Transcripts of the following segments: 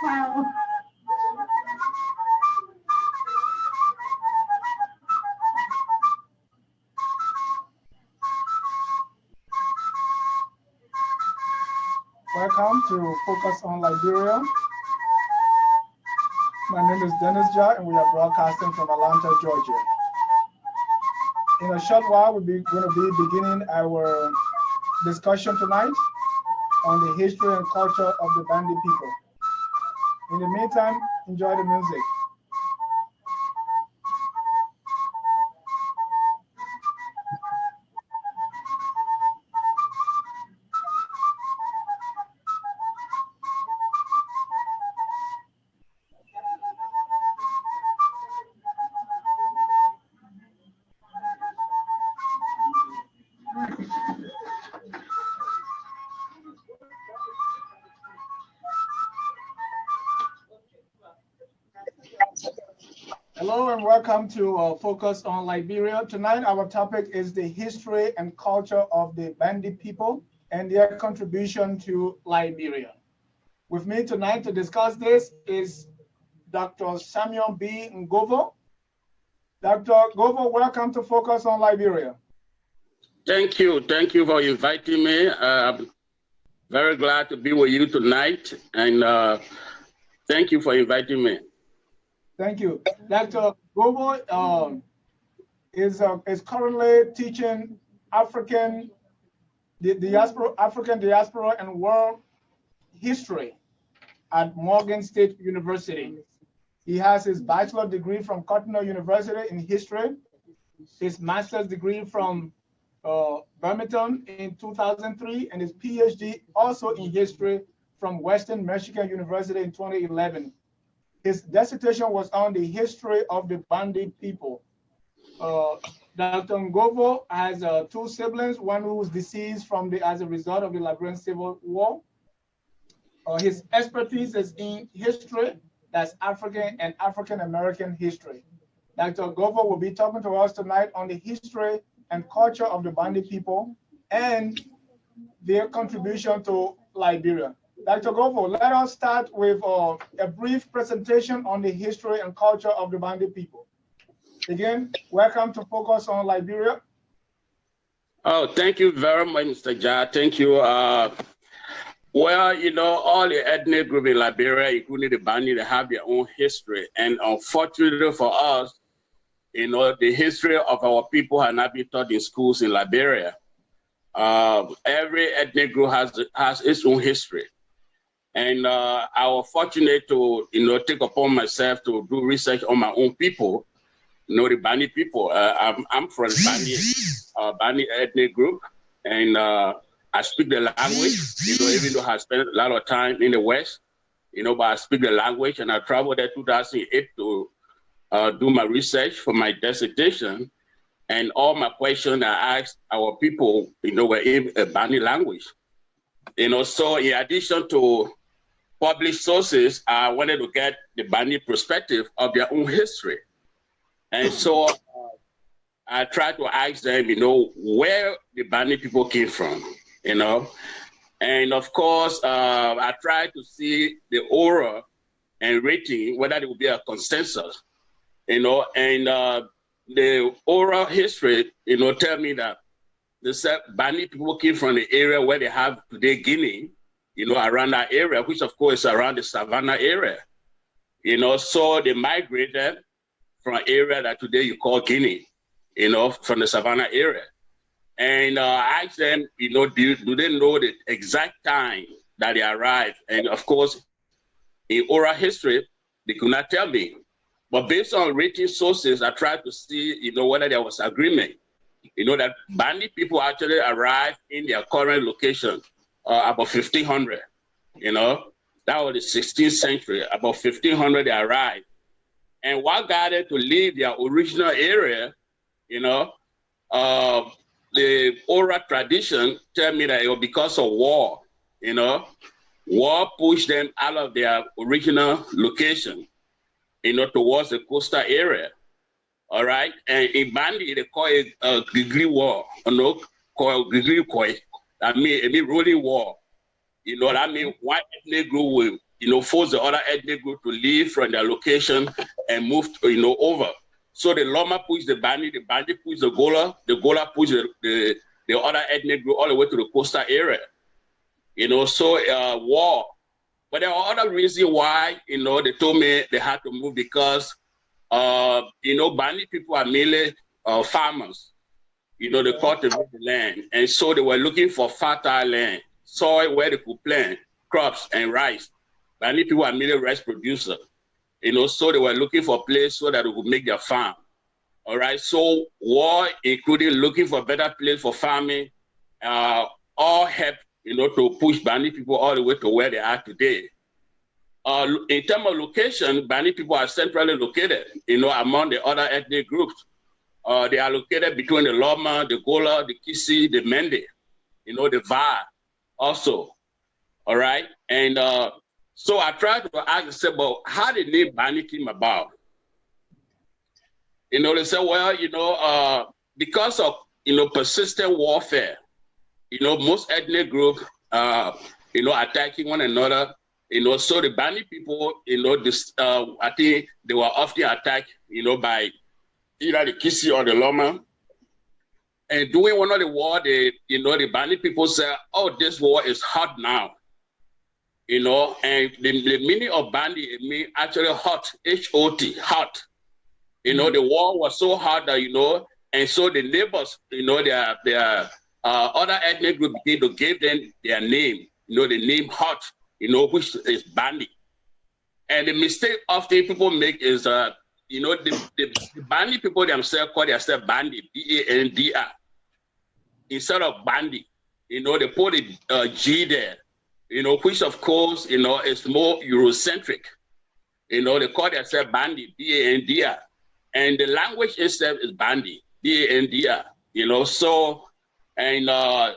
Welcome to Focus on Liberia. My name is Dennis Jah, and we are broadcasting from Atlanta, Georgia. In a short while, we're going to be beginning our discussion tonight on the history and culture of the Bandi people. In the meantime, enjoy the music. Hello and welcome to Focus on Liberia. Tonight our topic is the history and culture of the Bandi people and their contribution to Liberia. With me tonight to discuss this is Dr. Samuel B. Ngovo. Dr. Ngovo, welcome to Focus on Liberia. Thank you for inviting me. I'm very glad to be with you tonight, and thank you for inviting me. Thank you. Dr. Ngovo is currently teaching African diaspora and world history at Morgan State University. He has his bachelor degree from Cotton University in history, his master's degree from Birmingham in 2003, and his PhD also in history from Western Michigan University in 2011. His dissertation was on the history of the Bandi people. Dr. Ngovo has two siblings, one who was deceased as a result of the Liberian Civil War. His expertise is in history, that's African and African-American history. Dr. Ngovo will be talking to us tonight on the history and culture of the Bandi people and their contribution to Liberia. Dr. Ngovo, let us start with a brief presentation on the history and culture of the Bandi people. Again, welcome to Focus on Liberia. Oh, thank you very much, Mr. Jah. Thank you. Well, you know, all the ethnic groups in Liberia, including the Bandi, they have their own history. And unfortunately for us, you know, the history of our people has not been taught in schools in Liberia. Every ethnic group has its own history. And I was fortunate to, you know, take upon myself to do research on my own people, you know, the Bandi people. I'm from the Bandi ethnic group, and I speak the language, you know, even though I spent a lot of time in the West, you know, but I speak the language, and I traveled there 2008 to do my research for my dissertation. And all my questions I asked our people, you know, were in a Bandi language. You know, so in addition to published sources, I wanted to get the Bandi perspective of their own history. And so I tried to ask them, you know, where the Bandi people came from, you know. And of course, I tried to see the aura and rating, whether there would be a consensus, you know. And the oral history, you know, tell me that the Bandi people came from the area where they have today Guinea, you know, around that area, which of course is around the Savannah area. You know, so they migrated from an area that today you call Guinea, you know, from the Savannah area. And I asked them, you know, do they know the exact time that they arrived? And of course, in oral history, they could not tell me. But based on written sources, I tried to see, you know, whether there was agreement. You know, that Bandi people actually arrived in their current location about 1500, you know. That was the 16th century. About 1500 they arrived. And what got them to leave their original area, you know, the oral tradition tell me that it was because of war, you know. War pushed them out of their original location, you know, towards the coastal area. All right, and in Bandi, they call it a Gigri war, you know, called Gigri Koi. That means a rolling war. You know, that means one ethnic group will, force the other ethnic group to leave from their location and move, over. So the Loma pushed the Bandi pushed the Gola pushed the other ethnic group all the way to the coastal area. So war. But there are other reasons why, they told me they had to move because, Bandi people are mainly farmers. They cultivate the land. And so they were looking for fertile land, soil where they could plant crops and rice. Bandi people are mainly rice producers. So they were looking for a place so that they could make their farm. All right. So war, including looking for a better place for farming, all helped, to push Bandi people all the way to where they are today. In terms of location, Bandi people are centrally located, among the other ethnic groups. They are located between the Loma, the Gola, the Kisi, the Mende, the Va also. All right. And so I tried to ask about how the name Bandi came about. They say, well, because of, persistent warfare, most ethnic groups, attacking one another, so the Bandi people, I think they were often attacked, by either the Kisi or the Loma. And during one of the war, the Bandi people said, oh, this war is hot now. And the meaning of Bandi, it means actually hot, H-O-T, hot. The war was so hard that, and so the neighbors, their other ethnic group began to give them their name, the name hot, which is Bandi. And the mistake often people make is, the Bandi people themselves call themselves Bandi, B-A-N-D-I, instead of Bandi. They put a G there, which of course, is more Eurocentric. They call themselves Bandi, B-A-N-D-I. And the language itself is Bandi, B-A-N-D-I, so, and the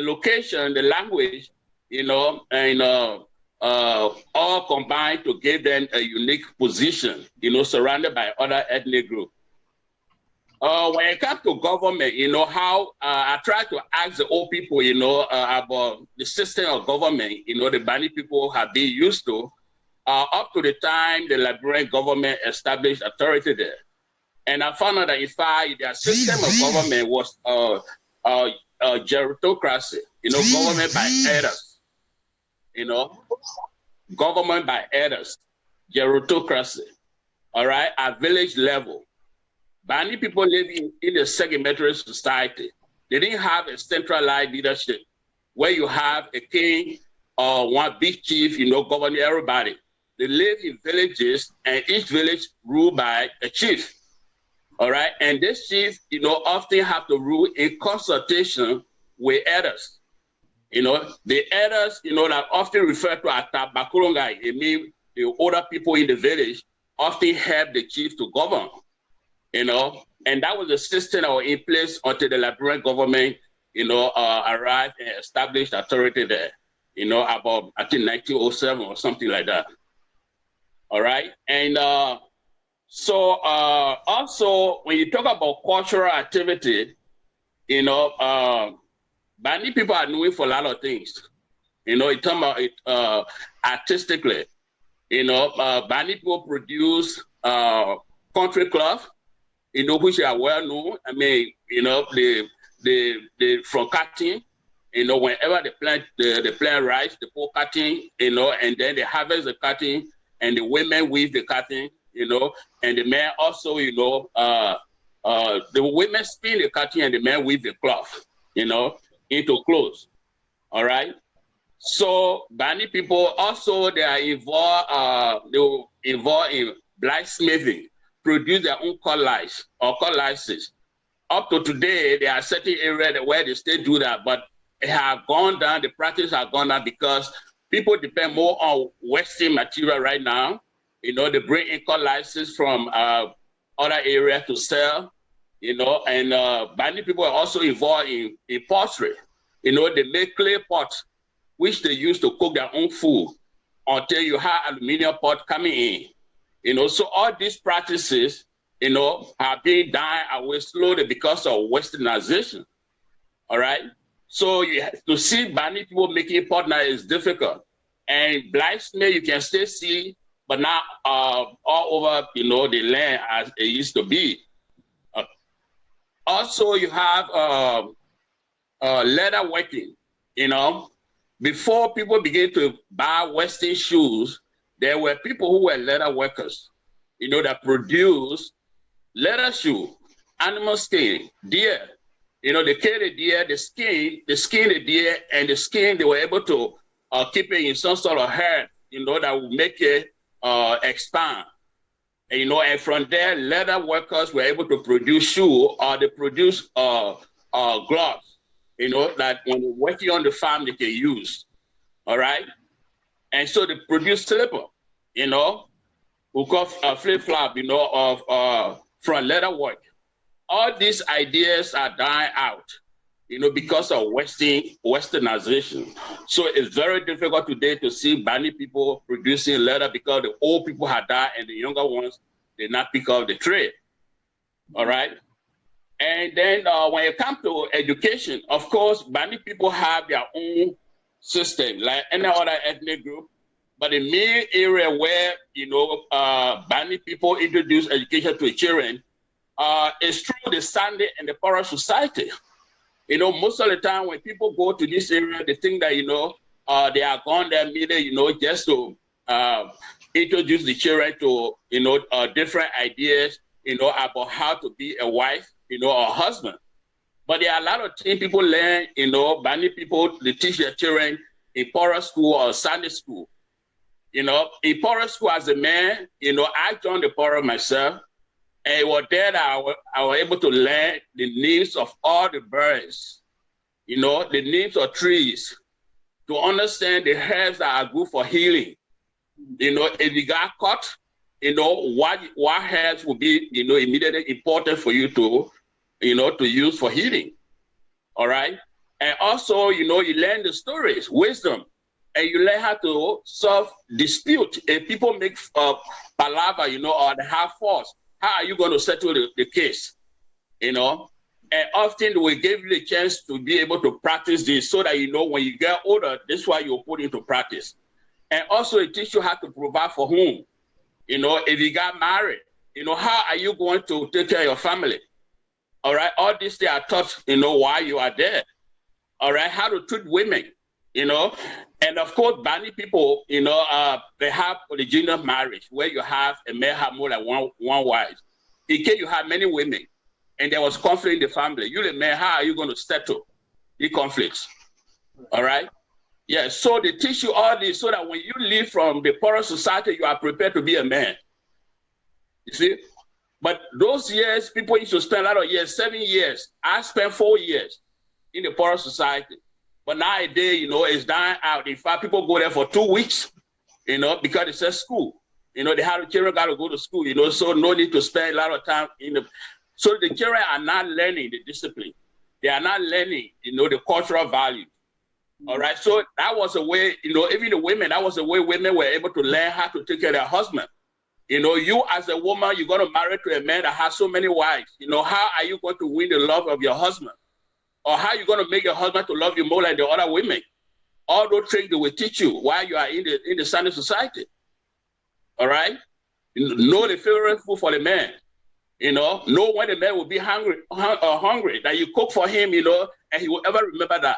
location, the language, and all combined to give them a unique position, surrounded by other ethnic groups. When it comes to government, how I try to ask the old people, about the system of government, the Bandi people have been used to, up to the time the Liberian government established authority there. And I found out that in fact, their system of government was gerontocracy, government by elders, government by elders, gerontocracy, all right, at village level. Bandi people live in a segmentary society. They didn't have a centralized leadership where you have a king or one big chief, governing everybody. They live in villages and each village ruled by a chief. All right, and this chief, often have to rule in consultation with elders. The elders, that often refer to as tabakulongai, it means the older people in the village often help the chief to govern. And that was the system that was in place until the Liberian government, arrived and established authority there. About I think 1907 or something like that. All right, and so also when you talk about cultural activity, Bandi people are known for a lot of things. In terms of it artistically, Bandi people produce country club, which are well known. I mean, the from cutting, whenever they plant rice, they pour cutting, and then they harvest the cutting, and the women weave the cutting. And the men also, the women spin the cotton and the men weave the cloth, into clothes. All right. So Bandi people also they are involved. They involved in blacksmithing, produce their own cutlass or cutlasses. Up to today, there are certain areas where they still do that, but it has gone down. The practice has gone down because people depend more on Western material right now. They bring in cutlasses from other areas to sell, and Bandi people are also involved in pottery. They make clay pots, which they use to cook their own food until you have aluminum pot coming in. So all these practices, have been dying away slowly because of Westernization. All right. So you have to see Bandi people making pot now is difficult. And blacksmith you can still see, but not all over, the land as it used to be. Also, you have leather working. Before people began to buy Western shoes, there were people who were leather workers, that produced leather shoe, animal skin, deer. They kill the deer, the skin the deer, and the skin they were able to keep it in some sort of herb, that would make it expand. And from there, leather workers were able to produce shoe, or they produce gloves, that when they're working on the farm, they can use. All right? And so they produce slipper, we call flip-flop, from leather work. All these ideas are dying out, because of westernization. So it's very difficult today to see Bandi people producing leather because the old people have died and the younger ones did not pick up the trade. All right? And then when it comes to education, of course, Bandi people have their own system, like any other ethnic group. But the main area where, Bandi people introduce education to children is through the Sunday and the Poorer society. Most of the time when people go to this area, they think that, they are going there merely, just to introduce the children to, different ideas, about how to be a wife, or a husband. But there are a lot of things people learn, Bandi people, they teach their children in Poorer school or Sunday school. In Poorer school as a man, I joined the Poorer myself. And it was there that I was able to learn the names of all the birds, the names of trees, to understand the herbs that are good for healing. If you got caught, what herbs would be, immediately important for you to, to use for healing. All right. And also, you learn the stories, wisdom, and you learn how to solve dispute. If people make palaver, or they have force, how are you going to settle the case? And often we give you the chance to be able to practice this so that, when you get older, this is why you put into practice. And also it teaches you how to provide for whom. If you got married, how are you going to take care of your family? All right. All these things are taught, while you are there. All right. How to treat women, And of course, Bandi people, they have polygamous marriage where you have a man have more than one wife. In case you have many women and there was conflict in the family, you the man, how are you going to settle the conflicts? All right. Yeah. So they teach you all this so that when you leave from the Poorer society, you are prepared to be a man. You see? But those years, people used to spend a lot of years, 7 years. I spent 4 years in the Poorer society. But nowadays, it's dying out. In fact, people go there for 2 weeks, because it's a school. They have the children got to go to school, so no need to spend a lot of time so the children are not learning the discipline. They are not learning, the cultural value. All right. So that was a way, even the women, that was a way women were able to learn how to take care of their husband. You as a woman, you're going to marry to a man that has so many wives. How are you going to win the love of your husband? Or how are you going to make your husband to love you more like the other women? All those things they will teach you while you are in the Sunday society. All right? Know the favorite food for the man. Know when the man will be hungry, that you cook for him, and he will ever remember that.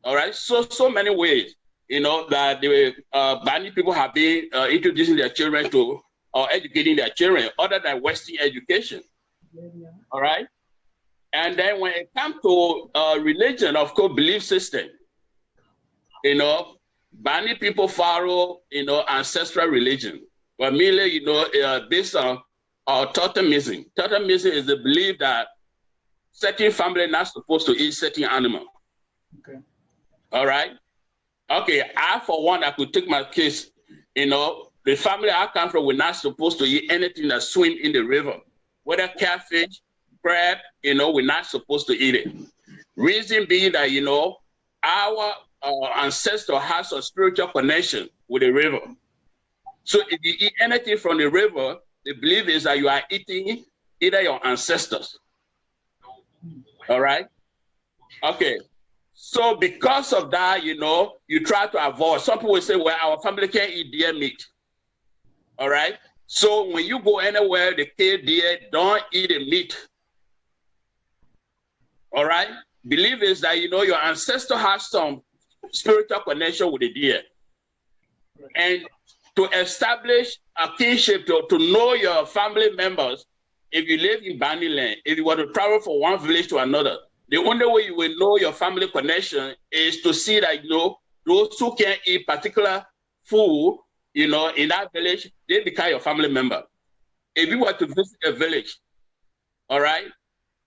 All right? So many ways, that the Bandi people have been introducing their children to, or educating their children, other than Western education. All right? And then when it comes to religion, of course, belief system, Bandi people follow, ancestral religion, but mainly, based on totemism. Totemism is the belief that certain family are not supposed to eat certain animal. Okay. All right. Okay. I, for one, I could take my case. The family I come from, we're not supposed to eat anything that swims in the river, whether catfish, crab. We're not supposed to eat it. Reason being that our ancestor has a spiritual connection with the river. So if you eat anything from the river, the belief is that you are eating either your ancestors. All right. Okay. So because of that, you know, you try to avoid. Some people say, well, our family can't eat deer meat. All right. So when you go anywhere, they kill deer, don't eat the meat. All right. Believe is that, you know, your ancestor has some spiritual connection with the deer. And to establish a kinship, to know your family members, if you live in Bandi land, if you want to travel from one village to another, the only way you will know your family connection is to see that, you know, those who can eat particular food, you know, in that village, they become your family member. If you were to visit a village, all right,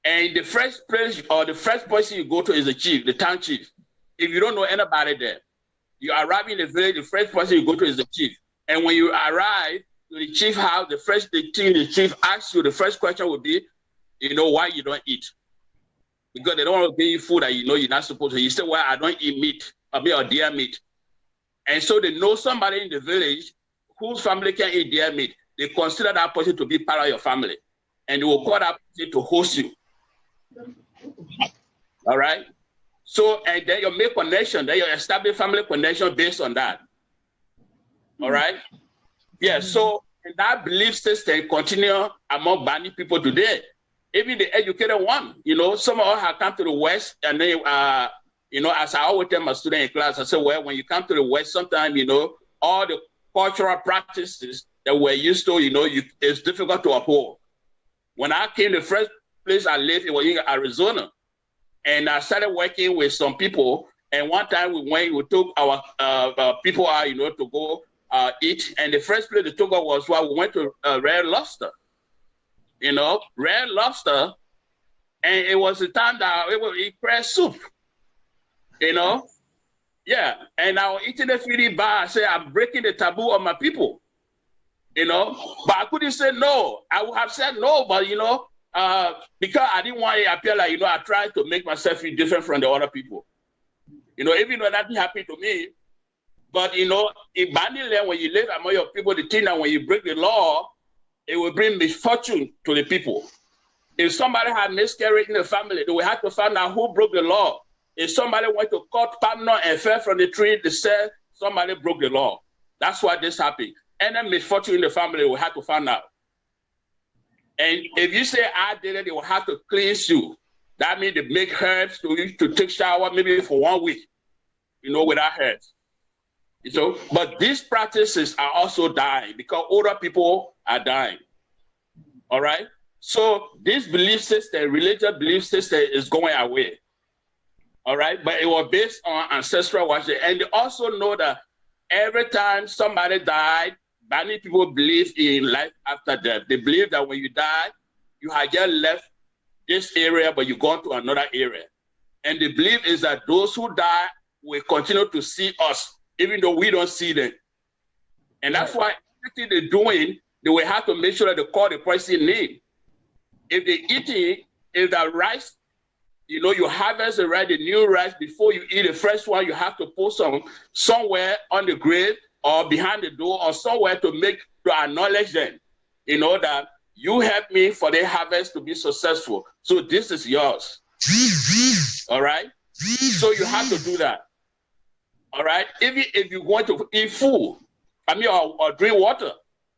and the first place or the first person you go to is the chief, the town chief. If you don't know anybody there, you arrive in the village, the first person you go to is the chief. And when you arrive to the chief house, the first thing the chief asks you, the first question would be, you know, why you don't eat? Because they don't want to give you food that you know you're not supposed to. You say, well, I don't eat meat, or deer meat. And so they know somebody in the village whose family can eat deer meat. They consider that person to be part of your family. And they will call that person to host you. All right? So, and then you make connection, then you establish family connection based on that. All right? Yeah, so that belief system continue among Bandi people today. Even the educated one, you know, some of us have come to the West, and then, you know, as I always tell my students in class, I say, well, when you come to the West, sometimes, you know, all the cultural practices that we're used to, you know, it's difficult to uphold. When I came, the first place I lived, it was in Arizona. And I started working with some people. And one time we took our people out, you know, to go eat. And the first place they took us was where we went to Red Lobster. You know, Red Lobster. And it was the time that we would eat crab soup. You know? Yeah. And I was eating the foodie bar. I said, I'm breaking the taboo of my people. You know? But I couldn't say no. I would have said no, but, you know, because I didn't want it to appear like, you know, I tried to make myself feel different from the other people. You know, even though that didn't happen to me, but, you know, in Bandi land, when you live among your people, the thing that when you break the law, it will bring misfortune to the people. If somebody had miscarriage in the family, they will have to find out who broke the law. If somebody went to cut partner and fell from the tree, they said somebody broke the law. That's why this happened. And then misfortune in the family, will have to find out. And if you say I did it, they will have to cleanse you. That means they make herbs to take shower maybe for 1 week, you know, without herbs. So, but these practices are also dying because older people are dying. All right? So this belief system, religious belief system is going away. All right? But it was based on ancestral worship. And they also know that every time somebody died, many people believe in life after death. They believe that when you die, you have just left this area, but you're going to another area. And the belief is that those who die will continue to see us, even though we don't see them. And that's why everything they're doing, they will have to make sure that they call the person name. If they're eating, if the rice, you know, you harvest the rice, the new rice, before you eat the fresh one, you have to put some somewhere on the grave or behind the door or somewhere to acknowledge them, you know, that you helped me for the harvest to be successful. So this is yours. All right? So you have to do that. All right? Even if you want to eat food, or drink water,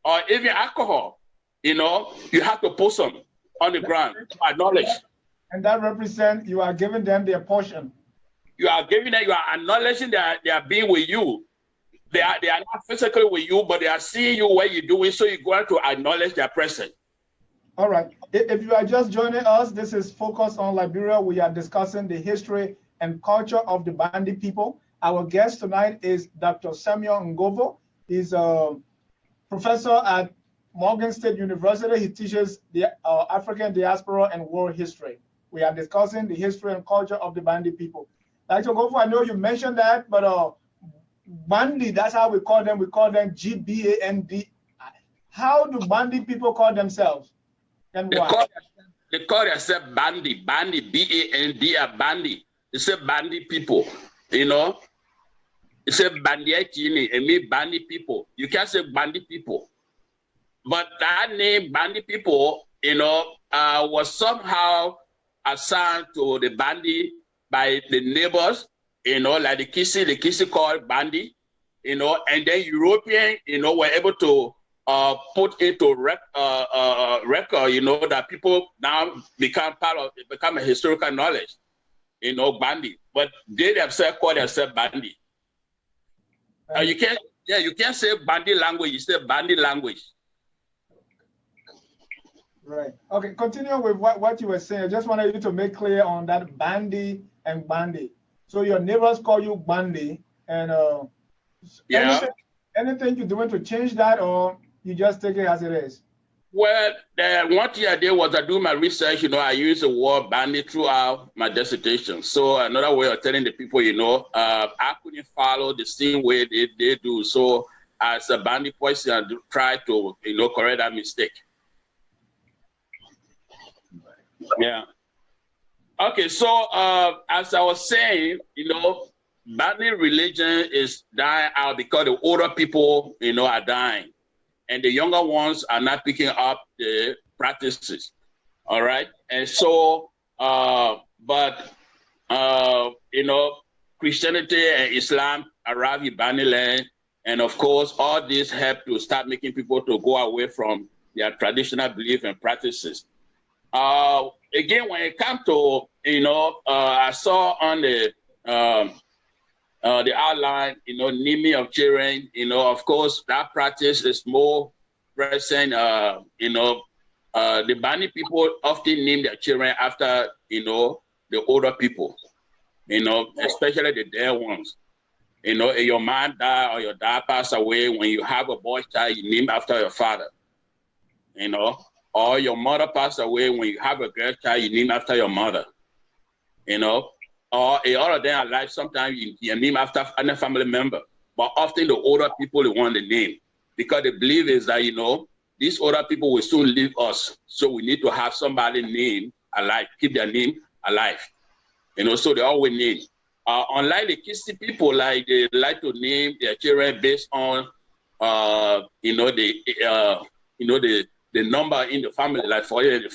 or even alcohol, you know, you have to put some on the ground to acknowledge. And that represents you are giving them their portion. You are giving them, you are acknowledging that they are being with you. They are not physically with you, but they are seeing you what you're doing, so you're going to acknowledge their presence. All right. If you are just joining us, this is Focus on Liberia. We are discussing the history and culture of the Bandi people. Our guest tonight is Dr. Samuel Ngovo. He's a professor at Morgan State University. He teaches the African diaspora and world history. We are discussing the history and culture of the Bandi people. Dr. Ngovo, I know you mentioned that, but Bandi, that's how we call them. We call them Gbandi. How do Bandi people call themselves? And why? They call themselves Bandi, B-A-N-D, Bandi. They say Bandi people, you know. They say Bandi, it means Bandi people. You can't say Bandi people. But that name, Bandi people, you know, was somehow assigned to the Bandi by the neighbors, you know, like the Kisi called Bandi, you know, and then European, you know, were able to put into record, you know, that people now become a historical knowledge, you know, Bandi, but they themselves call themselves Bandi. You can't say Bandi language, you say Bandi language. Right. Okay, continue with what you were saying. I just wanted you to make clear on that Bandi and Bandi. So your neighbors call you Bandi, and anything you're doing to change that, or you just take it as it is? Well, one thing I did was I do my research, you know, I use the word Bandi throughout my dissertation. So another way of telling the people, you know, I couldn't follow the same way they do. So as a Bandi person, I try to, you know, correct that mistake. Yeah. Okay, so as I was saying, you know, Bandi religion is dying out because the older people, you know, are dying, and the younger ones are not picking up the practices. All right, and so, you know, Christianity and Islam arrived in Bandi land, and of course, all this helped to start making people to go away from their traditional belief and practices. Again, when it comes to, you know, I saw on the outline, you know, naming of children, you know, of course, that practice is more present. You know, the Bandi people often name their children after, you know, the older people, you know, especially the dead ones. You know, if your mom died or your dad passed away, when you have a boy child, you name after your father, you know. Or your mother passed away, when you have a girl child, you name after your mother, you know. Or all of them are alive, sometimes you name after a family member. But often the older people, they want the name, because the belief is that, you know, these older people will soon leave us. So we need to have somebody name alive, keep their name alive. You know, so they always name. Unlike the Kisi people, like they like to name their children based on, you know, the number in the family, like for the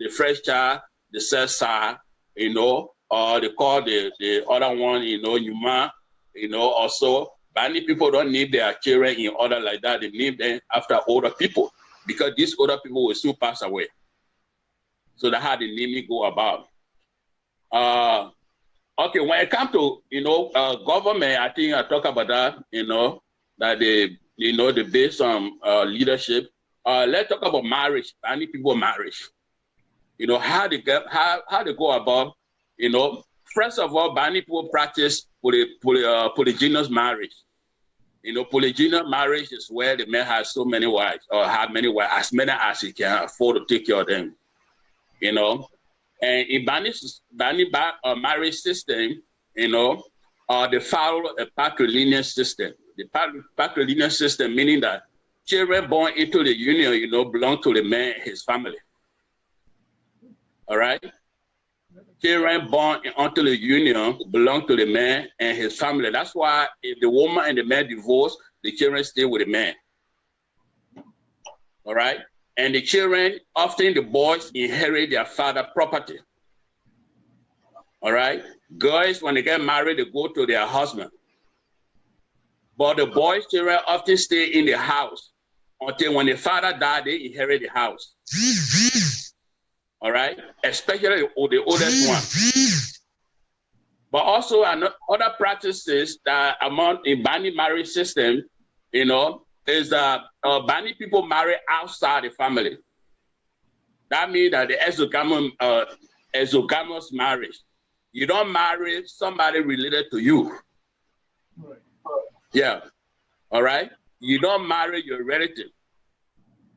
first child, the Cesar, you know, or they call the other one, you know, Yuma, you know, also. Bandi people don't name their children in order like that. They name them after older people, because these older people will soon pass away. So that's how the naming go about. Okay, when it comes to, you know, government, I think I talk about that, you know, that they, you know, they based on leadership. Let's talk about marriage. Bandi people marriage. You know, how they go about, you know, first of all, Bandi people practice polygynous marriage. You know, polygynous marriage is where the man has so many wives, or have many wives, as many as he can afford to take care of them. You know, and in Bandi marriage system, you know, they follow a patrilineal system. The patrilineal system meaning that children born into the union, you know, belong to the man and his family. All right? Children born into the union belong to the man and his family. That's why if the woman and the man divorce, the children stay with the man. All right? And the children, often the boys inherit their father's property. All right? Girls, when they get married, they go to their husband. But the boys' children often stay in the house until when the father died, they inherit the house. All right? Especially the oldest one. But also other practices that among in Bandi marriage system, you know, is that Bandi people marry outside the family. That means that the exogamous marriage. You don't marry somebody related to you. Right. Yeah. All right? You don't marry your relative.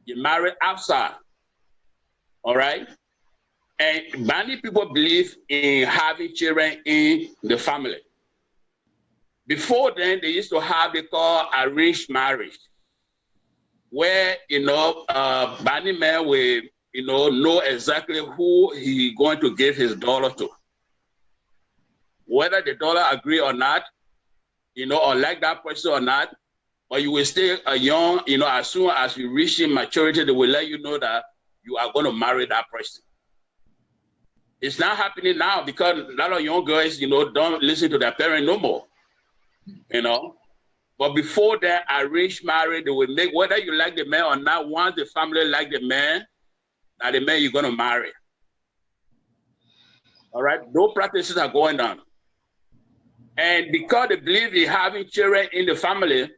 You marry outside. All right? And Bandi people believe in having children in the family. Before then, they used to have they call arranged marriage, where, you know, Bandi man will, you know exactly who he going to give his daughter to. Whether the daughter agree or not, you know, or like that person or not, or you will stay young, you know, as soon as you reach in maturity, they will let you know that you are going to marry that person. It's not happening now because a lot of young girls, you know, don't listen to their parents no more, you know. But before that, arranged marriage, they will make, whether you like the man or not, once the family like the man, now the man you're going to marry. All right? Those practices are going on. And because they believe in having children in the family,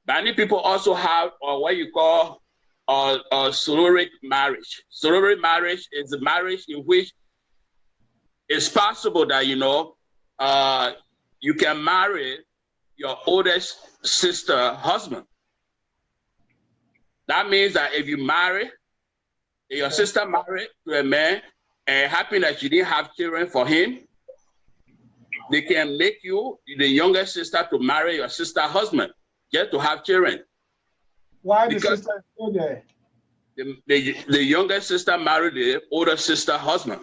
many people also have what you call a surrogate marriage. Surrogate marriage is a marriage in which it's possible that, you know, you can marry your oldest sister husband. That means that if you marry, your sister married to a man and happen that she didn't have children for him, they can make you, the younger sister, to marry your sister husband, just to have children. Why the sister is still there? The younger sister married the older sister husband.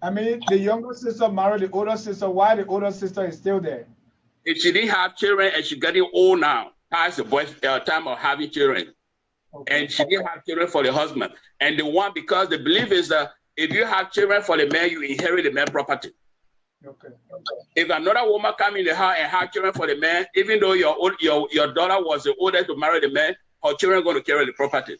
I mean, the younger sister married the older sister. Why the older sister is still there? If she didn't have children and she's getting old now, past the time of having children, and she didn't have children for the husband. And the one, because the belief is that if you have children for the man, you inherit the man's property. If another woman come in the house and have children for the man, even though your daughter was the oldest to marry the man, her children are going to carry the property.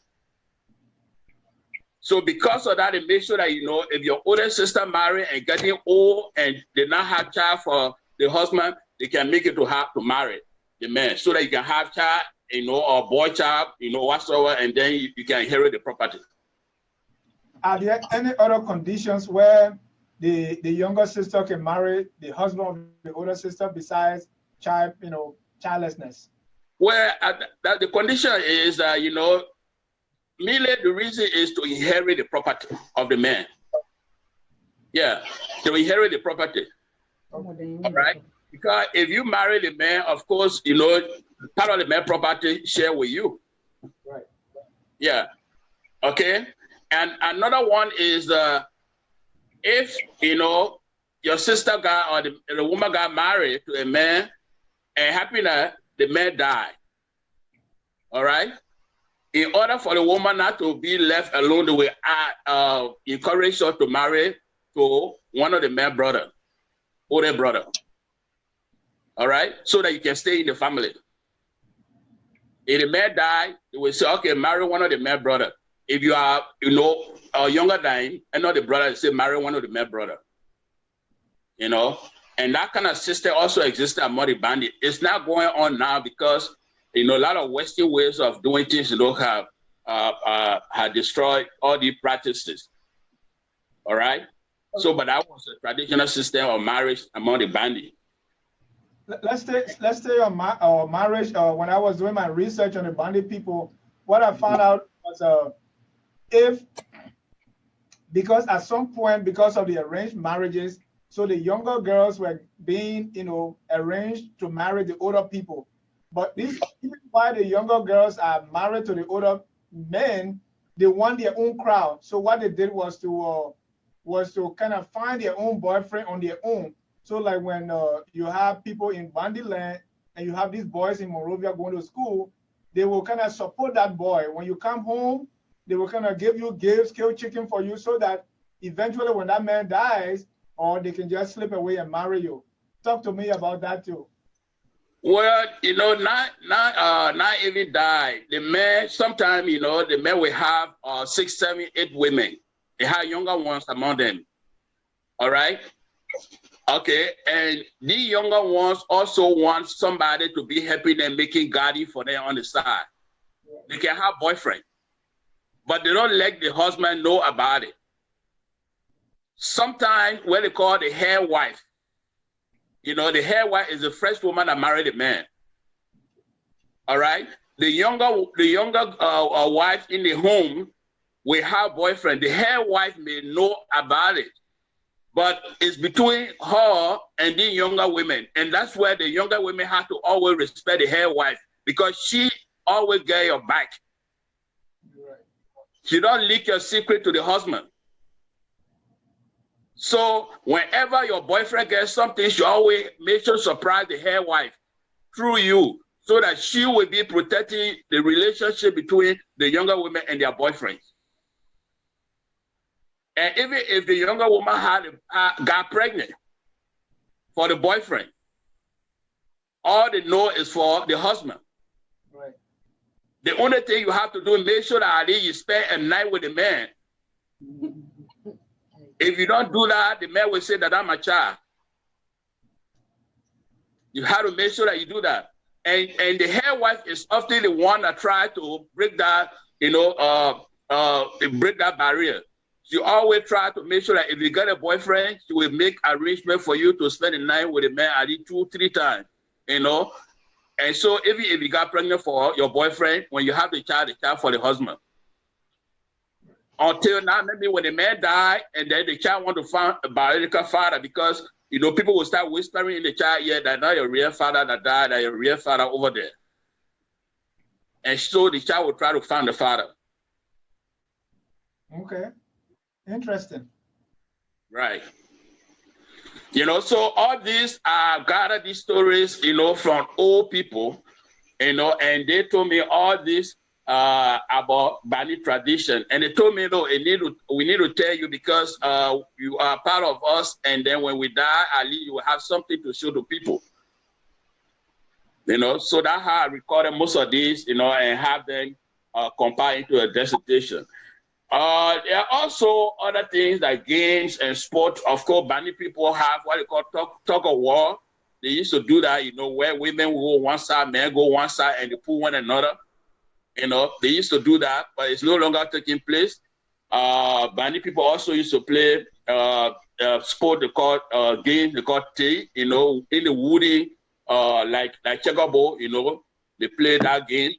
So because of that, they make sure that, you know, if your older sister marry and getting old and did not have child for the husband, they can make it to have to marry the man so that you can have child, you know, or boy child, you know, whatsoever, and then you can inherit the property. Are there any other conditions where the younger sister can marry the husband of the older sister besides child, you know, childlessness? Well, the condition is that, you know, merely the reason is to inherit the property of the man. Yeah, to inherit the property. All right? Because if you marry the man, of course, you know, part of the man property share with you. Right. Yeah. Okay. And another one is if, you know, your sister got, or the woman got married to a man and happen that the man died. All right. In order for the woman not to be left alone, they will encourage her to marry to one of the man's brother, older brother. All right, so that you can stay in the family. If the man die, they will say, okay, marry one of the man's brother. If you are, you know, younger than him, another brother, they say marry one of the man's brother. You know, and that kind of system also existed among the Bandi. It's not going on now because, you know, a lot of Western ways of doing things, you know, have destroyed all these practices. All right. So, but that was a traditional system of marriage among the Bandi. Let's stay on marriage. When I was doing my research on the Bandi people, what I found out was because at some point, because of the arranged marriages, so the younger girls were being, you know, arranged to marry the older people. But this, even while the younger girls are married to the older men, they want their own crowd. So what they did was to kind of find their own boyfriend on their own. So like when you have people in Bandi land and you have these boys in Monrovia going to school, they will kind of support that boy. When you come home, they will kind of give you gifts, kill chicken for you, so that eventually when that man dies, or they can just slip away and marry you. Talk to me about that too. Well, you know, not even die. The man, sometimes, you know, the man will have 6, 7, 8 women. They have younger ones among them. All right. Okay, and these younger ones also want somebody to be helping them, making Gbandi for them on the side. They can have boyfriend, but they don't let the husband know about it. Sometimes what they call the hair wife. You know, the hair wife is the first woman that married the man. All right, the younger wife in the home will have boyfriend. The hair wife may know about it, but it's between her and the younger women. And that's where the younger women have to always respect the hair wife, because she always get your back. Right. She don't leak your secret to the husband. So whenever your boyfriend gets something, she always make sure to surprise the hair wife through you, so that she will be protecting the relationship between the younger women and their boyfriends. And even if the younger woman got pregnant for the boyfriend, all they know is for the husband. Right. The only thing you have to do is make sure that you spend a night with the man. If you don't do that, the man will say that I'm a child. You have to make sure that you do that. And the head wife is often the one that tries to break that, break that barrier. She always try to make sure that if you get a boyfriend, she will make arrangement for you to spend the night with a man at least 2-3 times, And so if you got pregnant for your boyfriend, when you have the child for the husband. Until now, maybe when the man died and then the child want to find a biological father, because people will start whispering in the child, yeah, that's not your real father that died, that's your real father over there. And so the child will try to find the father. Okay. Interesting. Right. So all these, I gathered these stories, from old people, and they told me all this about Bandi tradition. And they told me, we need to tell you because you are part of us. And then when we die, at least you will have something to show to people. So that's how I recorded most of these, and have them compiled into a dissertation. There are also other things like games and sports. Of course, Bandi people have what they call tug of war. They used to do that, where women will go one side, men go one side, and they pull one another. They used to do that, but it's no longer taking place. Bandi people also used to play sport they call games they call tea, in the woody, like checkerboard, they play that game.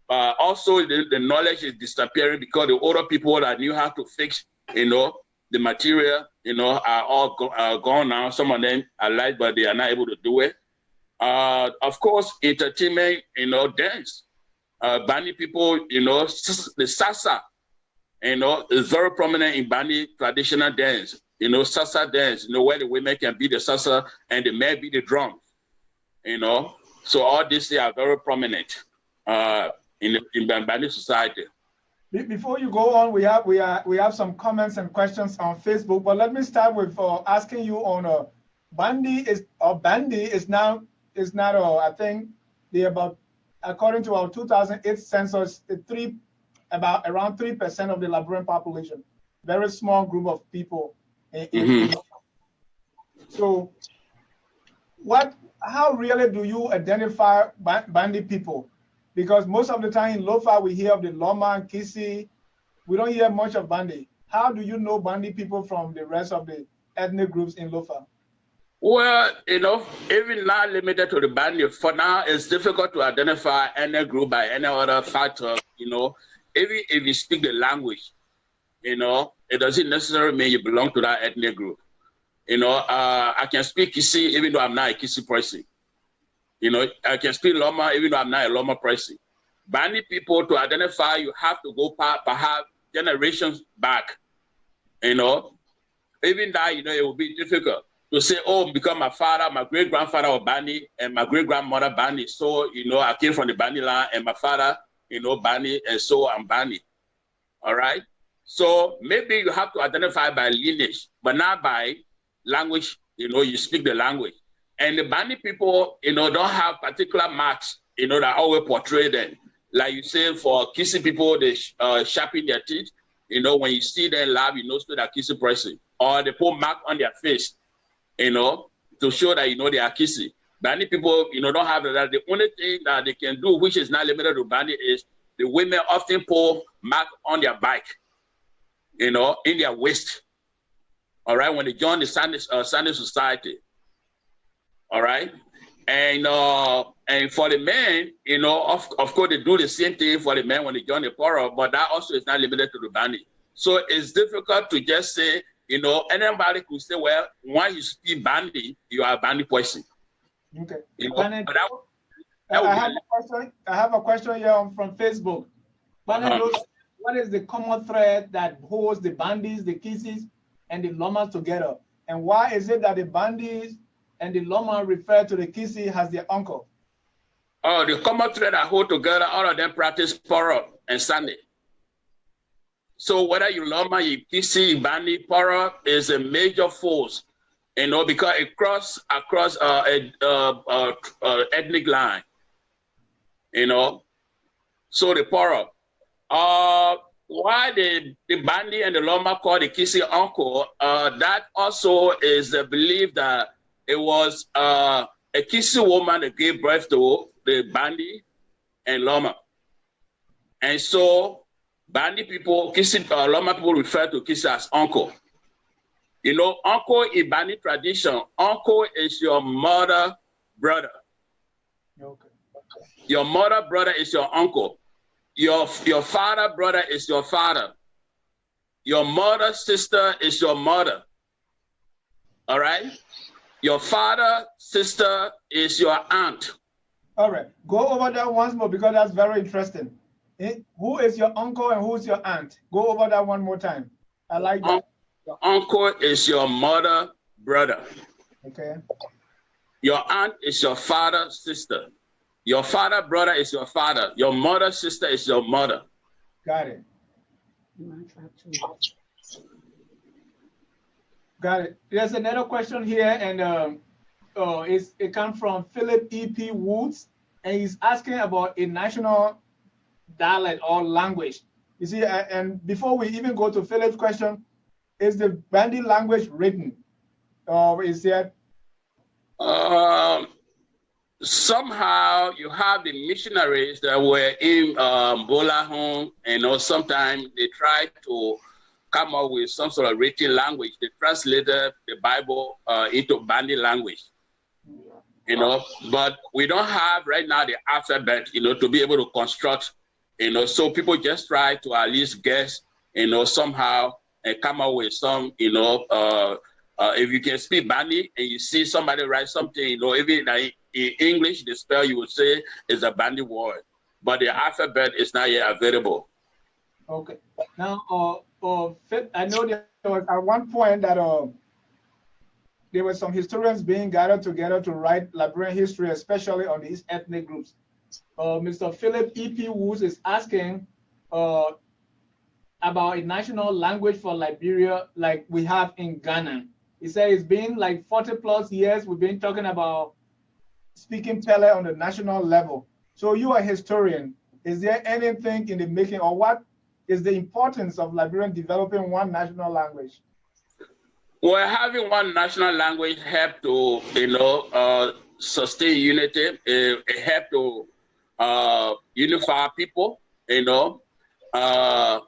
Also, the knowledge is disappearing because the older people that knew how to fix, the material, are all gone now. Some of them are alive, but they are not able to do it. Of course, entertainment, dance. Bandi people, the salsa, is very prominent in Bandi traditional dance. Salsa dance, where the women can beat the salsa and the men beat the drums. So all these are very prominent. In Bandi society. Before you go on, we have some comments and questions on Facebook, but let me start with asking you on Bandi is now I think they about, according to our 2008 census, around 3% of the Liberian population, very small group of people. So how really do you identify Bandi people? Because most of the time in Lofa, we hear of the Loma and Kisi. We don't hear much of Bandi. How do you know Bandi people from the rest of the ethnic groups in Lofa? Well, even not limited to the Bandi, for now, it's difficult to identify any group by any other factor, Even if you speak the language, it doesn't necessarily mean you belong to that ethnic group. I can speak Kisi even though I'm not a Kisi person. I can speak Loma even though I'm not a Loma person. Bandi people, to identify, you have to go perhaps generations back. Even that, it will be difficult to say, oh, because my father, my great-grandfather was Bandi and my great-grandmother Bandi. So, I came from the Bandi land and my father, Bandi, and so I'm Bandi. All right? So maybe you have to identify by lineage, but not by language, you speak the language. And the Bandi people, don't have particular marks, that always portray them. Like you say, for Kisi people, they sharpen their teeth. When you see them laugh, so they're Kisi person. Or they put mark on their face, to show that, they are Kisi. Bandi people, don't have that. The only thing that they can do, which is not limited to Bandi, is the women often put mark on their back, in their waist. All right, when they join the Sunday society. All right, and for the men, of course they do the same thing for the men when they join the Poro, but that also is not limited to the Bandi. So it's difficult to just say, anybody could say, well, when you speak Bandi, you are a Bandi person. Okay. I have a question here from Facebook. What is the common thread that holds the Bandis, the Kisis, and the Lomas together? And why is it that the Bandis and the Loma refer to the Kisi as their uncle? Oh, the common thread that hold together, all of them practice Poro and Sunday. So whether you Loma, you Kisi, Gbandi, Poro is a major force, you know, because it across ethnic line, you know. So the Poro. Why the Bandi and the Loma call the Kisi uncle, that also is the belief that it was a Kisi woman that gave birth to the Bandi and Loma. And so Bandi people, Kisi, Loma people refer to Kisi as uncle. You know, uncle in Bandi tradition, uncle is your mother brother. Okay. Your mother brother is your uncle. Your father brother is your father. Your mother sister is your mother. All right? Your father sister is your aunt. All right. Go over that once more because that's very interesting. Who is your uncle and who's your aunt? Go over that one more time. I like that. Your uncle is your mother brother. Okay. Your aunt is your father sister. Your father brother is your father. Your mother sister is your mother. Got it. Got it. There's another question here, and it comes from Philip E.P. Woods, and he's asking about a national dialect or language. You see, and before we even go to Philip's question, is the Bandi language written, or is there? Somehow you have the missionaries that were in Bola home, and you know, sometimes they try to come up with some sort of written language. They translated the Bible into Bandi language, you know, but we don't have right now the alphabet, you know, to be able to construct, you know, so people just try to at least guess, you know, somehow and come up with some, you know, if you can speak Bandi and you see somebody write something, you know, even like in English, the spell you would say is a Bandi word, but the alphabet is not yet available. Okay. Now, I know there was at one point that there were some historians being gathered together to write Liberian history, especially on these ethnic groups. Mr. Philip E.P. Woods is asking about a national language for Liberia like we have in Ghana. He said it's been like 40 plus years we've been talking about speaking Pele on the national level. So you are a historian. Is there anything in the making, or what is the importance of Liberian developing one national language? Well, having one national language help to, you know, sustain unity. It help to unify people, you know, and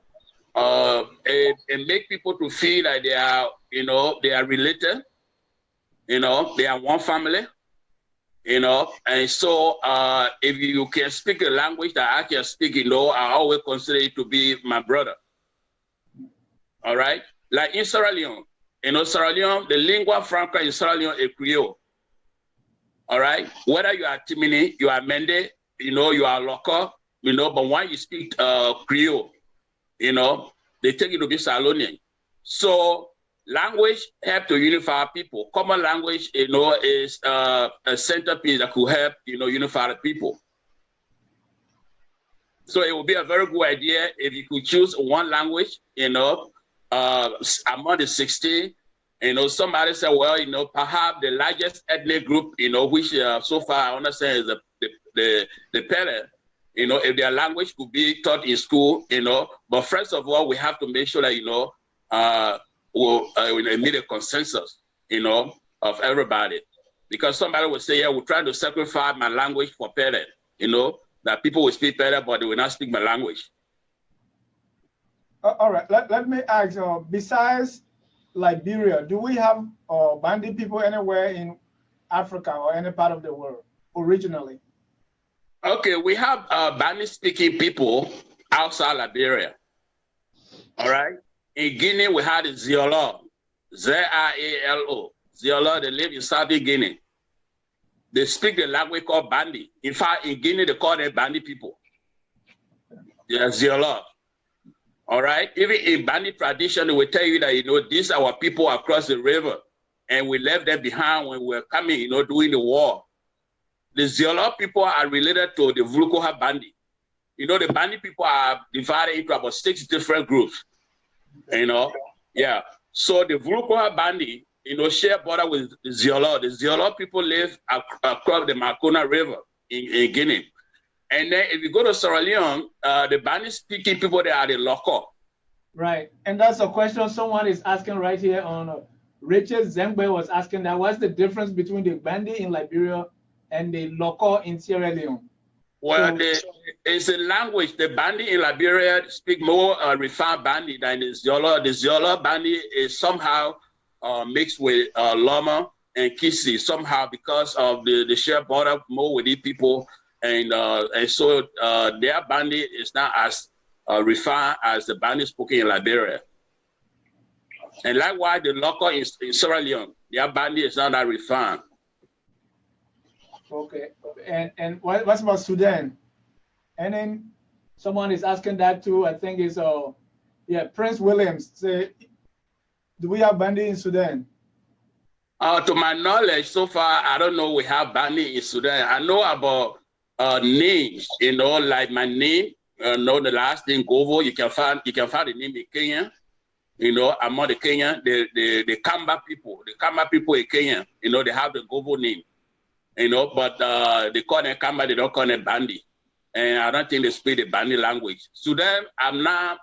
make people to feel like they are, you know, they are related, you know, they are one family. You know, and so if you can speak a language that I can speak, you know, I always consider it to be my brother. All right? Like in Sierra Leone, you know, Sierra Leone, the lingua franca in Sierra Leone is Creole. All right? Whether you are Timini, you are Mende, you know, you are Loco, you know, but when you speak Creole, you know, they take you to be Salonian. So language help to unify people. Common language, you know, is a centerpiece that could help, you know, unify the people. So it would be a very good idea if you could choose one language, you know, among the 16. You know, somebody said, well, you know, perhaps the largest ethnic group, you know, which so far I understand is the Pele, you know, if their language could be taught in school, you know, but first of all, we have to make sure that, you know, we'll need a consensus, you know, of everybody. Because somebody will say, yeah, we're trying to sacrifice my language for Pele, you know, that people will speak Pele, but they will not speak my language. All right, let me ask, besides Liberia, do we have Bandi people anywhere in Africa or any part of the world originally? Okay, we have Bandi speaking people outside Liberia. All right. In Guinea, we had Ziolo, Z-I-A-L-O. Ziolo, they live in Southern Guinea. They speak the language called Bandi. In fact, in Guinea, they call them Bandi people. They are Ziolo. All right. Even in Bandi tradition, they will tell you that, you know, these are our people across the river, and we left them behind when we were coming, you know, during the war. The Ziolo people are related to the Vulukoha Bandi. You know, the Bandi people are divided into about 6 different groups. You know, yeah. So the Vulukoha Bandi, you know, share border with the Ziolo. The Ziolo people live across the Makona River in Guinea. And then if you go to Sierra Leone, the Bandi speaking people, they are the local. Right. And that's a question someone is asking right here on Richard Zengbe was asking that what's the difference between the Gbandi in Liberia and the local in Sierra Leone? Well, it's a language. The Bandi in Liberia speak more refined Bandi than the Ziolo. The Ziolo Bandi is somehow mixed with Loma and Kisi somehow because of the shared border more with the people, and so their Bandi is not as refined as the Bandi spoken in Liberia. And likewise, the local in Sierra Leone, their Bandi is not that refined. Okay, and what's about Sudan? And then someone is asking that too. I think it's yeah, Prince Williams say, do we have Bandi in Sudan? To my knowledge, so far I don't know we have Bandi in Sudan. I know about names, you know, like my name, know the last name Govo. You can find the name in Kenya. You know, among the Kenyan, the Kamba people in Kenya, you know, they have the Govo name. You know, but they call them Kamba, they don't call them Bandi. And I don't think they speak the Bandi language. Sudan, I'm not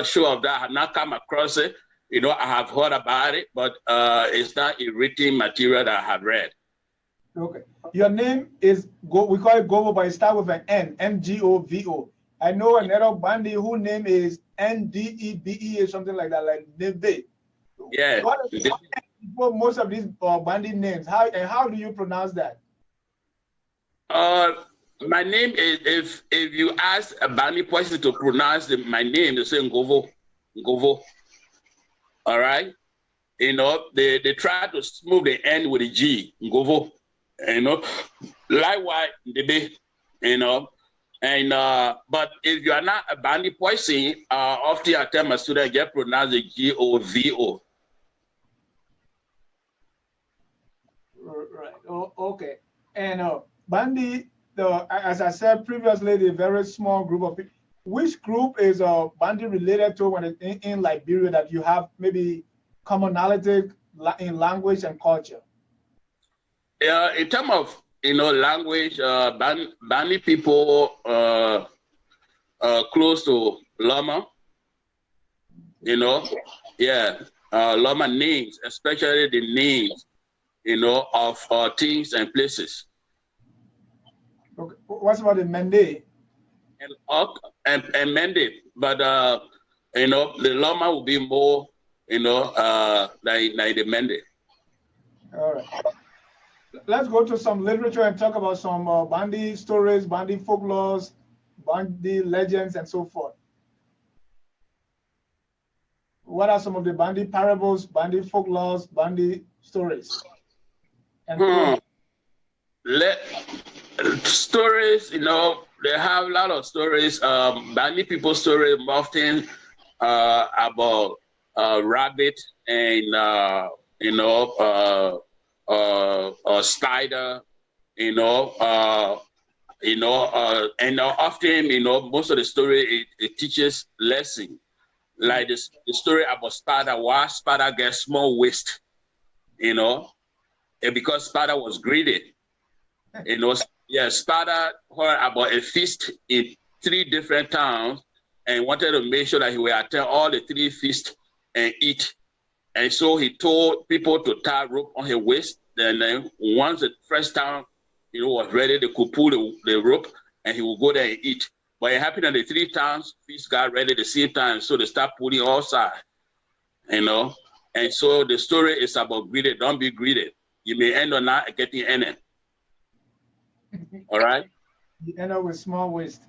sure of that. I have not come across it. You know, I have heard about it, but it's not a written material that I have read. Okay. Your name is, we call it Govo, but it starts with an N, Ngovo. I know another Bandi whose name is Ndebe or something like that, like Neve. Yeah. Most of these Bandi names, how do you pronounce that? My name is, if you ask a Bandi person to pronounce my name, they say Ngovo. All right? You know, they try to smooth the N with a G, Ngovo. You know, likewise, Ndebe, you know. And but if you are not a Bandi person, often I tell my students get pronounced the G-O-V-O. Right. Oh, okay. And Bandi, as I said previously, the very small group of people. Which group is Bandi related to when in Liberia that you have maybe commonality in language and culture? Yeah, in terms of, you know, language, Bandi people close to Loma, you know, yeah, Loma names, especially the names, you know, of things and places. Okay. What's about the Mende? And Mende, but you know, the Loma will be more, you know, like the Mende. All right. Let's go to some literature and talk about some Bandi stories, Bandi folklores, Bandi legends, and so forth. What are some of the Bandi parables, Bandi folklores, Bandi stories? And stories, you know, they have a lot of stories. Bandi people stories often about rabbit and you know, spider, you know, and often, you know, most of the story it teaches lesson, like the story about spider. Why spider gets small waist, you know, and because spider was greedy, you know. Yeah, spider heard about a feast in 3 different towns and wanted to make sure that he will attend all the 3 feasts and eat. And so he told people to tie rope on his waist. And then once the first town, you know, was ready, they could pull the rope and he would go there and eat. But it happened that the 3 towns feast got ready at the same time. So they start pulling all sides, you know. And so the story is about greedy. Don't be greedy. You may end up not getting any. All right? You end up with small waist.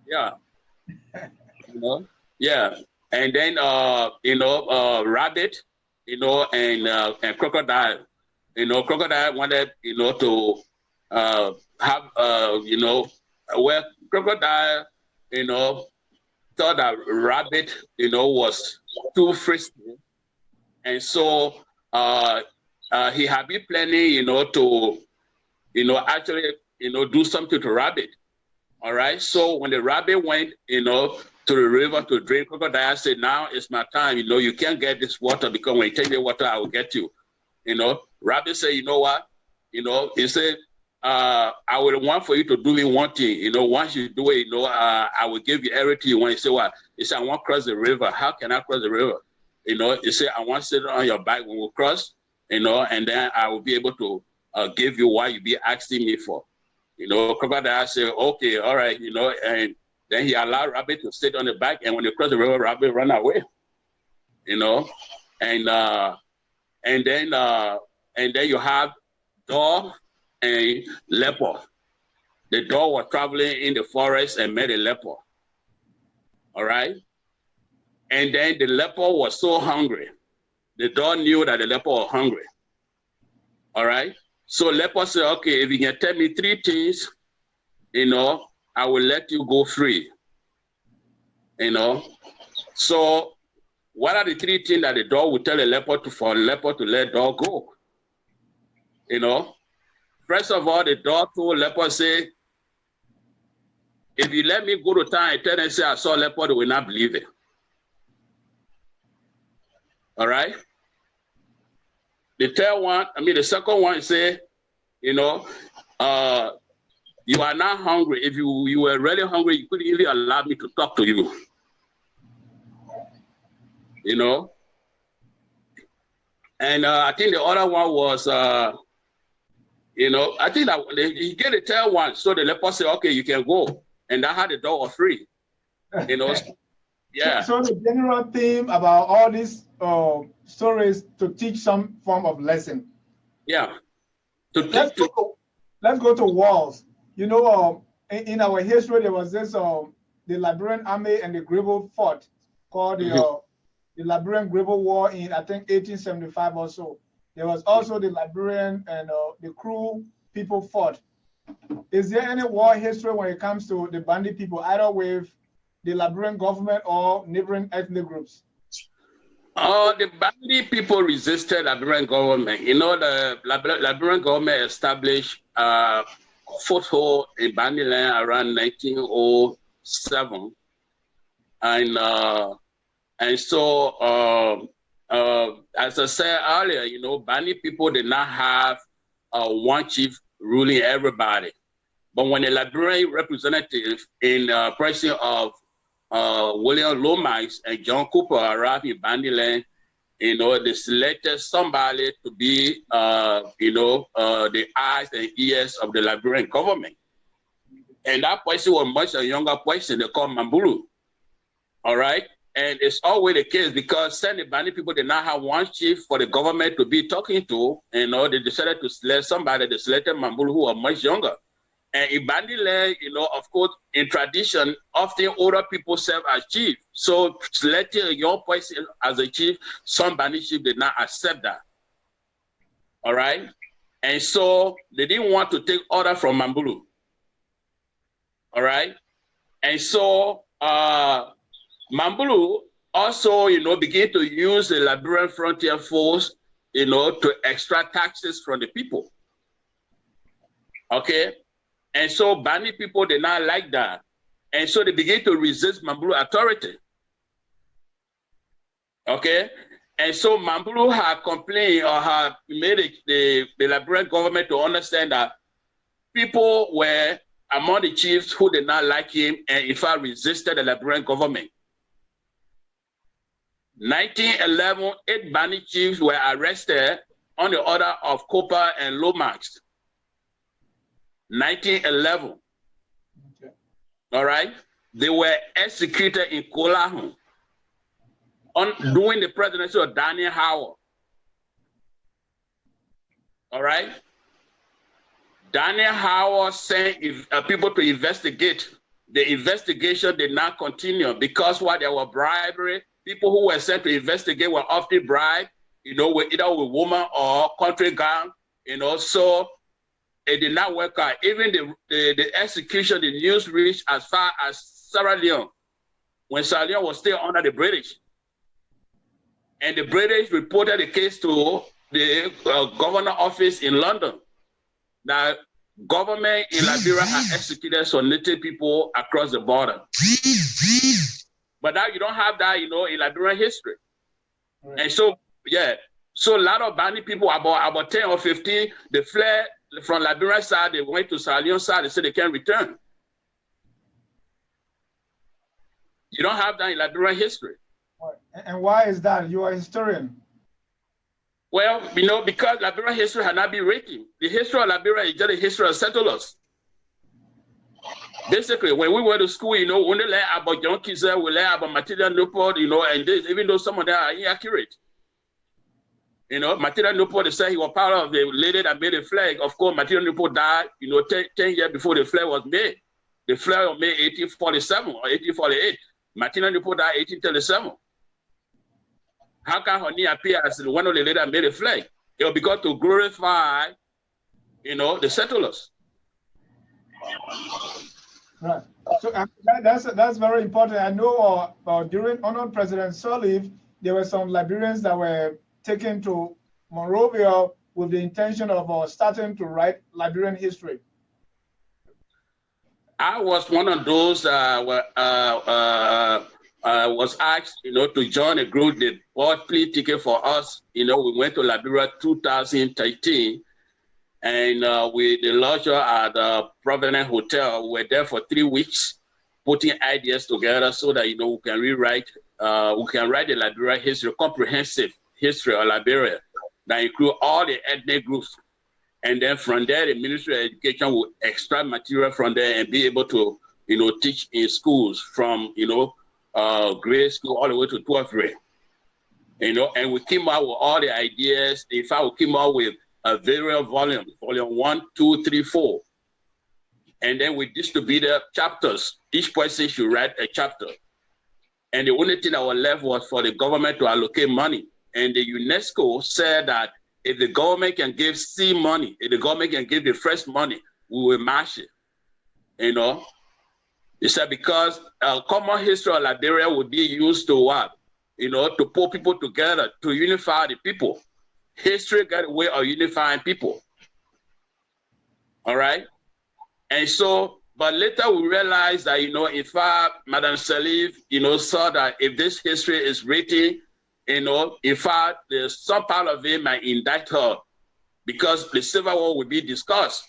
Yeah. You know? Yeah. And then, you know, rabbit, you know, and crocodile. You know, crocodile wanted, you know, to have, you know, well, crocodile, you know, thought that rabbit, you know, was too frisky. And so he had been planning, you know, to, you know, actually, you know, do something to rabbit. All right. So when the rabbit went, you know, to the river to drink. Crocodile said, now it's my time. You know, you can't get this water because when you take the water, I will get you. You know, Rabbit said, you know what? You know, he said, I would want for you to do me one thing. You know, once you do it, you know, I will give you everything you want. He said, what? He said, I want to cross the river. How can I cross the river? You know, he said, I want to sit on your back when we cross, you know, and then I will be able to give you what you be asking me for. You know, Crocodile said, okay, all right, you know, and then he allowed Rabbit to sit on the back, and when they cross the river, Rabbit ran away. You know, and then you have dog and leopard. The dog was traveling in the forest and met a leopard. All right. And then the leopard was so hungry. The dog knew that the leopard was hungry. All right. So leopard said, okay, if you can tell me 3 things, you know, I will let you go free. You know. So what are the 3 things that the dog would tell the leopard for the leopard to let dog go? You know. First of all, the dog told leopard, say, if you let me go to town and tell them, say, I saw leopard, they will not believe it. All right? The second one say, you know, you are not hungry. If you were really hungry, you couldn't even allow me to talk to you. You know? And I think the other one was, you know, I think that he gave the third one. So the leopard said, okay, you can go. And that had the dog was free. You know? Yeah. So the general theme about all these stories to teach some form of lesson. Yeah. Let's go to wars. You know, in our history, there was this the Liberian army and the Gribble fought called the Liberian Gribble War in, I think, 1875 or so. There was also the Liberian and the Kru people fought. Is there any war history when it comes to the Bandi people, either with the Liberian government or neighboring ethnic groups? The Bandi people resisted Liberian government. You know, the Liberian government established a foothold in Bandi land around 1907. And so, as I said earlier, you know, Bandi people did not have one chief ruling everybody. But when the Liberian representative in person of William Lomax and John Cooper arrived in Bandi land, you know, they selected somebody to be, you know, the eyes and ears of the Liberian government. And that person was much a younger person, they called Mambulu. All right? And it's always the case because the Bandi people did not have one chief for the government to be talking to. You know, they decided to select somebody. They selected Mambulu, who was much younger. And in Bandi land, you know, of course, in tradition, often older people serve as chief. So selecting a young person as a chief, some Bandi chief did not accept that. All right? And so they didn't want to take order from Mambulu. All right? And so Mambulu also, you know, began to use the Liberian frontier force, you know, to extract taxes from the people. Okay? And so Bandi people did not like that. And so they began to resist Mambulu authority. Okay? And so Mambulu had complained or had made the Liberian government to understand that people were among the chiefs who did not like him and in fact resisted the Liberian government. 1911, 8 Bandi chiefs were arrested on the order of Cooper and Lomax. 1911. Okay. All right? They were executed in Kolahun during the presidency of Daniel Howard. All right? Daniel Howard sent people to investigate. The investigation did not continue because while there were bribery, people who were sent to investigate were often bribed, you know, either with woman or country gang, you know, so it did not work out. Even the execution, the news reached as far as Sierra Leone, when Sierra Leone was still under the British. And the British reported the case to the governor office in London. That government in Liberia had executed some native people across the border. But now you don't have that, you know, in Liberian history. Right. And so, yeah, so a lot of Bandi people, about 10 or 15, they fled from Liberian side, they went to Sierra Leone side, they said they can't return. You don't have that in Liberian history. And why is that? You are a historian. Well, you know, because Liberian history had not been written. The history of Liberia is just the history of settlers. Basically, when we went to school, you know, we only learned about John Kizer, we learned about Matilda Newport, you know, and this, even though some of them are inaccurate. You know, Matilda Newport, they said he was part of the lady that made the flag. Of course, Matilda Newport died, you know, 10 years before the flag was made. The flag was made 1847 or 1848. Matilda Newport died 1837. How can her name appear as one of the ladies that made the flag? It was because to glorify, you know, the settlers. Right. So that's very important. I know during under President Sirleaf, there were some Liberians that were taken to Monrovia with the intention of starting to write Liberian history. I was one of those was asked, you know, to join a group that bought plea ticket for us. You know, we went to Liberia 2013, and the lodger at the Providence Hotel. We were there for 3 weeks, putting ideas together so that, you know, we can rewrite, we can write the Liberia history, comprehensive history of Liberia that include all the ethnic groups. And then from there, the Ministry of Education will extract material from there and be able to, you know, teach in schools from, you know, grade school all the way to 12th grade. You know, and we came out with all the ideas. In fact, we came out with a various volume 1, 2, 3, 4. And then we distributed chapters. Each person should write a chapter. And the only thing that was left was for the government to allocate money. And the UNESCO said that if the government can give seed money, if the government can give the fresh money, we will match it. You know? They said because common history of Liberia would be used to what? You know, to pull people together, to unify the people. History got a way of unifying people. All right? And so, but later we realized that, you know, in fact, Madame Sirleaf, you know, saw that if this history is written, you know, in fact, there's some part of it might indict her because the Civil War will be discussed.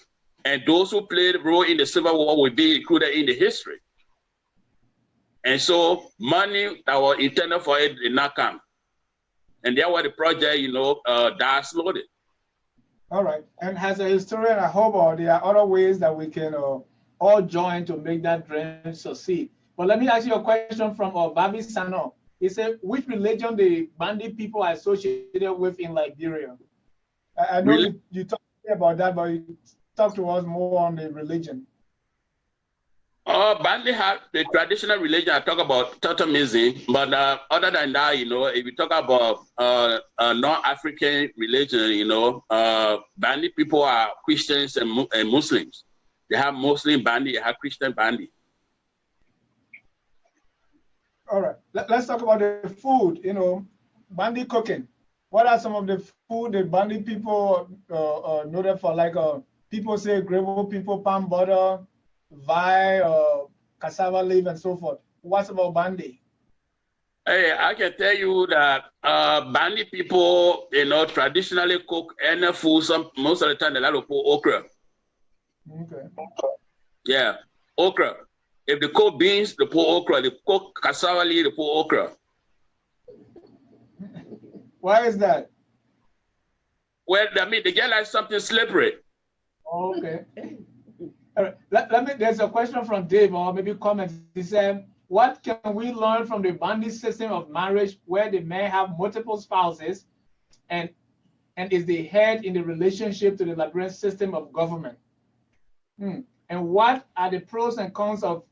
And those who played a role in the Civil War will be included in the history. And so money that was intended for it did not come. And that's why the project, you know, died slowly. All right. And as a historian, I hope there are other ways that we can all join to make that dream succeed. But let me ask you a question from Babi Sano. He said, which religion the Bandi people are associated with in Liberia? I know really? you talked about that, but you talk to us more on the religion. Bandi have the traditional religion. I talk about totemism, but other than that, you know, if you talk about non-African religion, you know, Bandi people are Christians and Muslims. They have Muslim Bandi, they have Christian Bandi. All right, let's talk about the food, you know, Bandi cooking. What are some of the food that Bandi people noted for? Like people say grebo people, palm butter, vai, cassava leaf, and so forth. What's about Bandi? Hey, I can tell you that Bandi people, you know, traditionally cook any food. Most of the time, they like to put okra. Okay. Yeah, okra. If they cook beans, they put okra. They cook cassava leaf, they put okra. Why is that? Well, I mean, they get like something slippery. Okay. All right. There's a question from Dave, or maybe comment. He said, what can we learn from the Bandi system of marriage where the men have multiple spouses and is the head in the relationship to the Liberian system of government? And what are the pros and cons of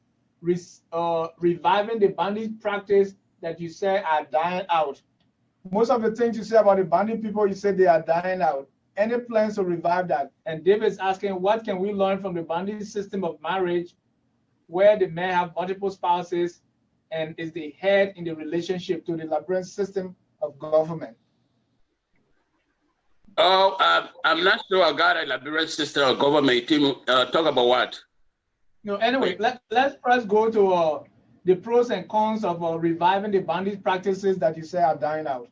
reviving the Bandi practice that you say are dying out? Most of the things you say about the Bandi people, you say they are dying out. Any plans to revive that? And David's asking, what can we learn from the Bandi system of marriage where the men have multiple spouses and is the head in the relationship to the Liberian system of government? Oh, I'm not sure I got a Liberian system of government. Talk about what? No, anyway, let's first go to the pros and cons of reviving the Bandi practices that you say are dying out?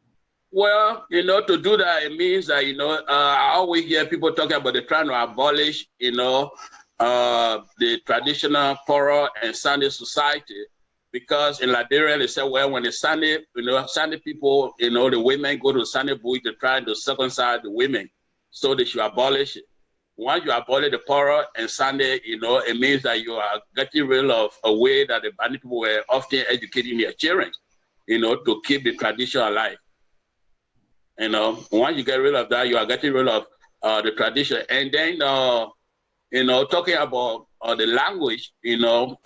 Well, you know, to do that, it means that, you know, I always hear people talking about they're trying to abolish, you know, the traditional Poro and Sande society, because in Liberia, they say, well, when the Sande, you know, Sande people, you know, the women go to Sande bush to try to circumcise the women, so they should abolish it. Once you abolish the Poro and Sande, you know, it means that you are getting rid of a way that the Bandi people were often educating their children, you know, to keep the tradition alive. You know, once you get rid of that, you are getting rid of the tradition. And then, you know, talking about the language, you know,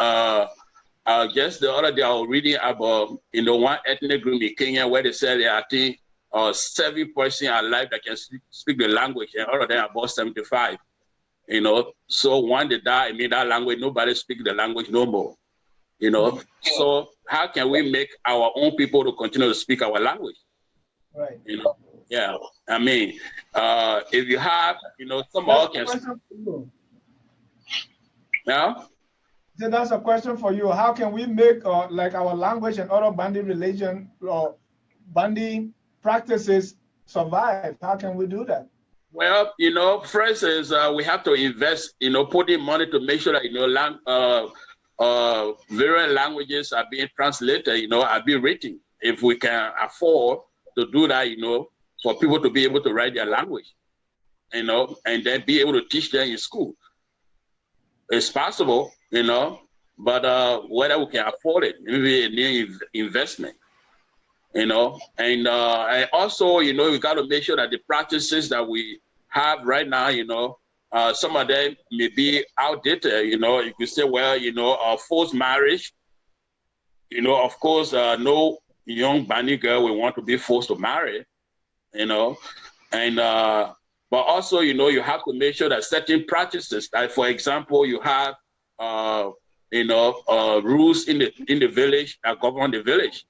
just the other day I was reading about, you know, one ethnic group in Kenya where they said there are, I think, 7% alive that can speak the language, and all of them are about 75. You know, so when they die, I mean, that language, nobody speaks the language no more. You know, so how can we make our own people to continue to speak our language? Right. You know, yeah. I mean, if you have, you know, some That's all can. a question for you. Yeah. So that's a question for you. How can we make like our language and other Bandi religion or Bandi practices survive? How can we do that? Well, you know, first is we have to invest, you know, put in money to make sure that, you know, various languages are being translated, you know, are being written. If we can afford to do that, you know, for people to be able to write their language, you know, and then be able to teach them in school. It's possible, you know, but whether we can afford it, maybe a new investment, you know, and also, you know, we got to make sure that the practices that we have right now, you know, some of them may be outdated. You know, you could say, well, you know, forced marriage, you know, of course, no young Bandi girl will want to be forced to marry, you know, and but also, you know, you have to make sure that certain practices, like for example, you have, you know, rules in the village that govern the village,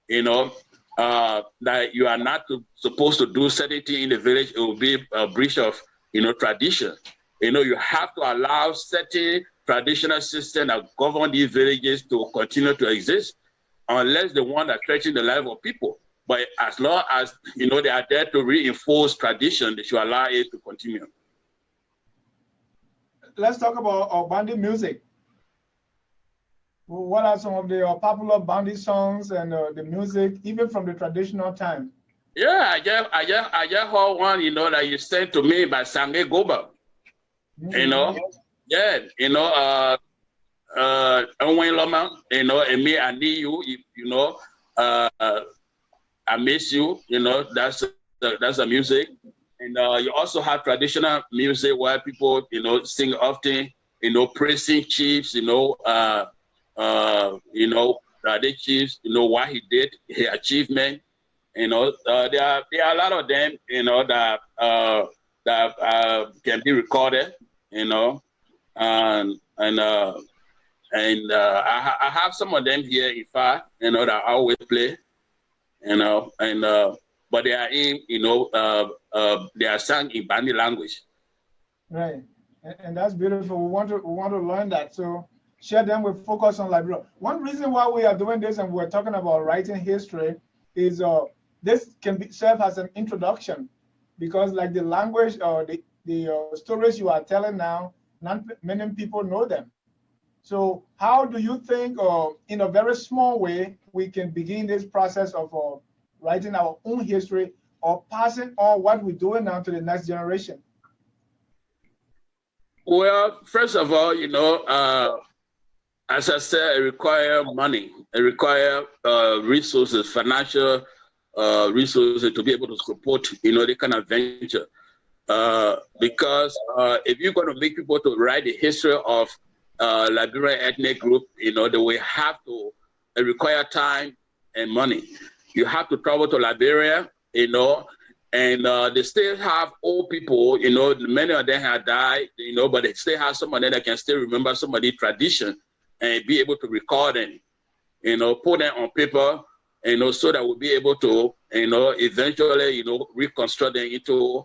you know, that you are not supposed to do certain things in the village. It will be a breach of, you know, tradition. You know, you have to allow certain traditional systems that govern these villages to continue to exist, unless the one that threatens the life of people. But as long as, you know, they are there to reinforce tradition, they should allow it to continue. Let's talk about Bandi music. What are some of the popular Bandi songs and the music, even from the traditional time? Yeah, I just heard one, you know, that you sent to me by Sange Goba. You know, yeah, you know, Loma, you know, and me, I need you, you know, I miss you, you know, that's the music. And you also have traditional music where people, you know, sing often, you know, praising chiefs, you know, the chiefs, you know, what he did, his achievement. You know, there are a lot of them, you know, that can be recorded, you know, and I have some of them here in fact, you know, that I always play, you know, and but they are in, you know, they are sung in Bandi language. Right, and that's beautiful. We want to learn that. So share them with focus on Liberia. One reason why we are doing this and we're talking about writing history is this can serve as an introduction, because like the language or the stories you are telling now, not many people know them. So how do you think, in a very small way, we can begin this process of writing our own history or passing on what we're doing now to the next generation? Well, first of all, you know, as I said, it requires money. It requires resources, financial resources to be able to support, you know, the kind of venture. Because if you're going to make people to write the history of Liberian ethnic group, you know, they will have to require time and money. You have to travel to Liberia, you know, and they still have old people, you know, many of them have died, you know, but they still have somebody that can still remember some of the tradition and be able to record them, you know, put them on paper, you know, so that we'll be able to, you know, eventually, you know, reconstruct them into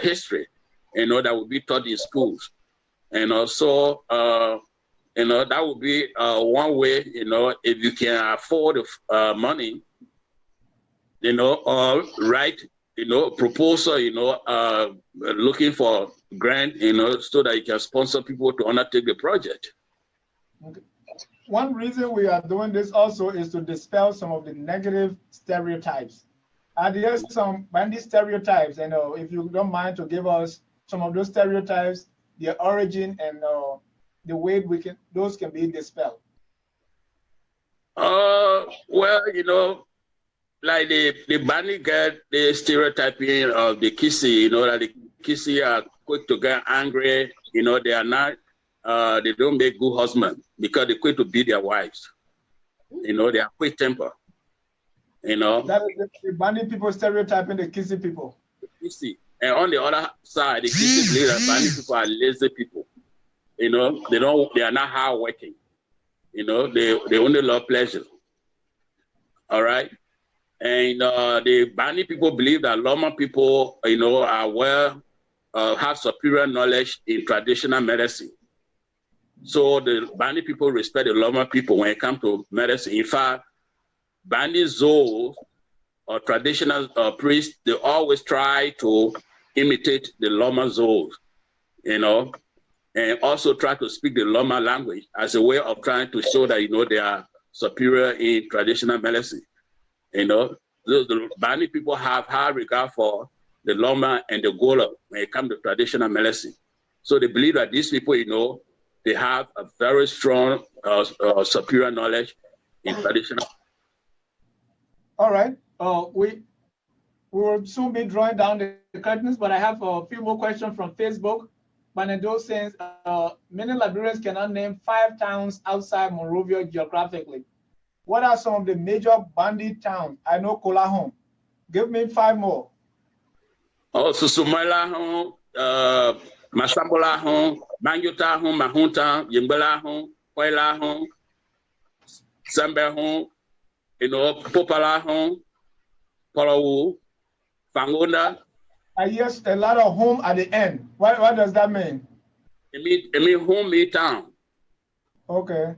history, you know, that will be taught in schools. And also, You know, that would be one way, you know, if you can afford money, you know, or write, you know, proposal, you know, looking for grant, you know, so that you can sponsor people to undertake the project. Okay. One reason we are doing this also is to dispel some of the negative stereotypes. Are there some Bandi stereotypes? And if you don't mind to give us some of those stereotypes, their origin, and the way those can be dispelled. Well, you know, like the Bandi get the stereotyping of the Kisi, you know, that the Kisi are quick to get angry, you know, they are not, they don't make good husbands because they're quick to beat their wives. You know, they are quick temper. You know. That is the Bandi people stereotyping the Kisi people. Kisi. And on the other side, the Kisi believe that Bandi people are lazy people. You know, they are not hardworking. You know, they only love pleasure. All right. And the Bandi people believe that Loma people, you know, are have superior knowledge in traditional medicine. So the Bandi people respect the Loma people when it comes to medicine. In fact, Bandi Zoos or traditional priests, they always try to imitate the Loma Zoos, you know, and also try to speak the Loma language as a way of trying to show that, you know, they are superior in traditional medicine. You know, the Bandi people have high regard for the Loma and the Gola when it comes to traditional medicine. So they believe that these people, you know, they have a very strong superior knowledge in traditional. All right. We will soon be drawing down the curtains, but I have a few more questions from Facebook. Banado says, many Liberians cannot name 5 towns outside Monrovia geographically. What are some of the major Bandi towns? I know Kolahom. Give me 5 more. Oh, Susumala, Masambola, Banyuta, Mahunta, Yimbala, Koila, Sambe, you know, Popala, Palawu, Fangona. I hear a lot of home at the end. What does that mean? It mean home, me town. Okay.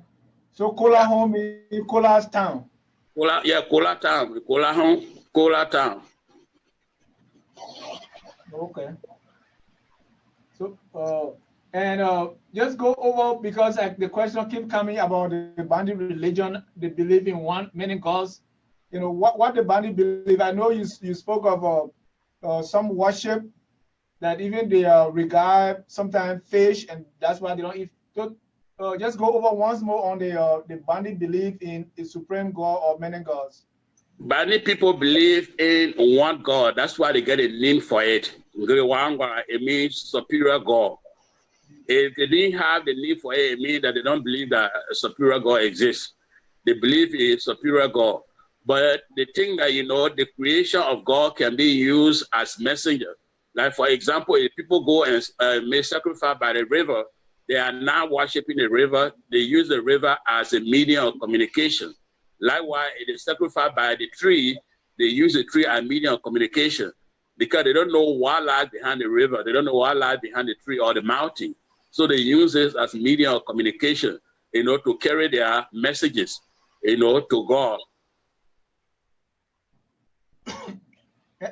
So Kola home is Kola's town. Kola, yeah, Kola town. Kola home, Kola town. Okay. So just go over, because the question keep coming about the Bandi religion. They believe in many gods. You know what the Bandi believe. I know you spoke of some worship that even they regard sometimes fish, and that's why they don't eat. So just go over once more on the Bandi belief in a supreme God or many gods. Bandi people believe in one God. That's why they get a name for it. It means superior God. If they didn't have the name for it, it means that they don't believe that a superior God exists. They believe in a superior God. But the thing that, you know, the creation of God can be used as messenger. Like, for example, if people go and make sacrifice by the river, they are not worshiping the river. They use the river as a medium of communication. Likewise, if they sacrifice by the tree, they use the tree as medium of communication because they don't know what lies behind the river. They don't know what lies behind the tree or the mountain. So they use this as medium of communication, you know, to carry their messages, you know, to God.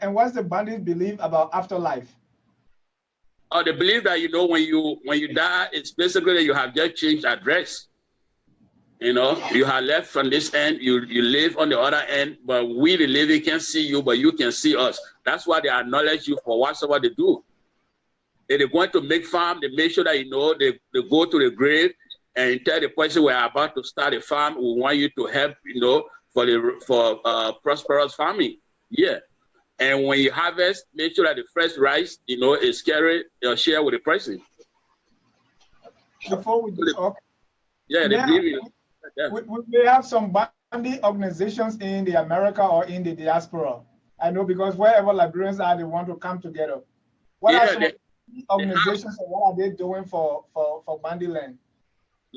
And what's the Bandits belief about afterlife? Oh, they believe that, you know, when you die, it's basically that you have just changed address. You know, you have left from this end, you live on the other end, but we, the living, can't see you, but you can see us. That's why they acknowledge you for whatsoever they do. If they're going to make farm, they make sure that, you know, they go to the grave and tell the person, we're about to start a farm, we want you to help, you know, for prosperous farming. Yeah. And when you harvest, make sure that the fresh rice, you know, is carried or shared with the person. Before we talk, yeah, they believe we have some Bandi organizations in the America or in the diaspora. I know, because wherever Liberians are, they want to come together. What are some organizations and what are they doing for Bandi land?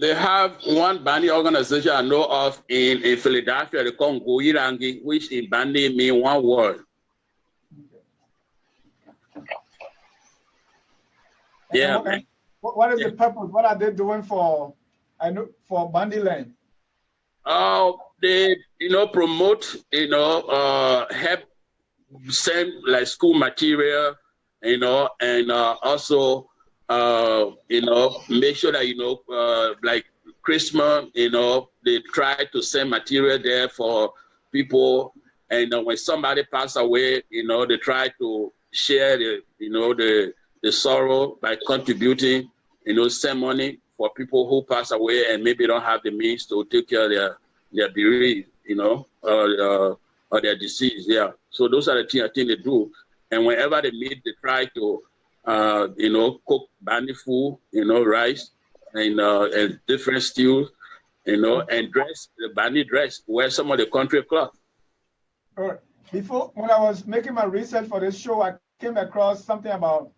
They have one Bandi organization I know of in Philadelphia. They call Goyirangi, which in Bandi means one word. Okay. Yeah. What is the purpose? What are they doing for I know for Bandi land. They, promote, help send like school material, and also, make sure that, like Christmas, they try to send material there for people. And when somebody pass away, they try to share the sorrow by contributing, send money for people who pass away and maybe don't have the means to take care of their bereaved, or their disease. Yeah. So those are the things I think they do. And whenever they meet, they try to, cook Bandi food, rice and different stews, and dress the Bandi dress, wear some of the country cloth. All right. Before, when I was making my research for this show, I came across something about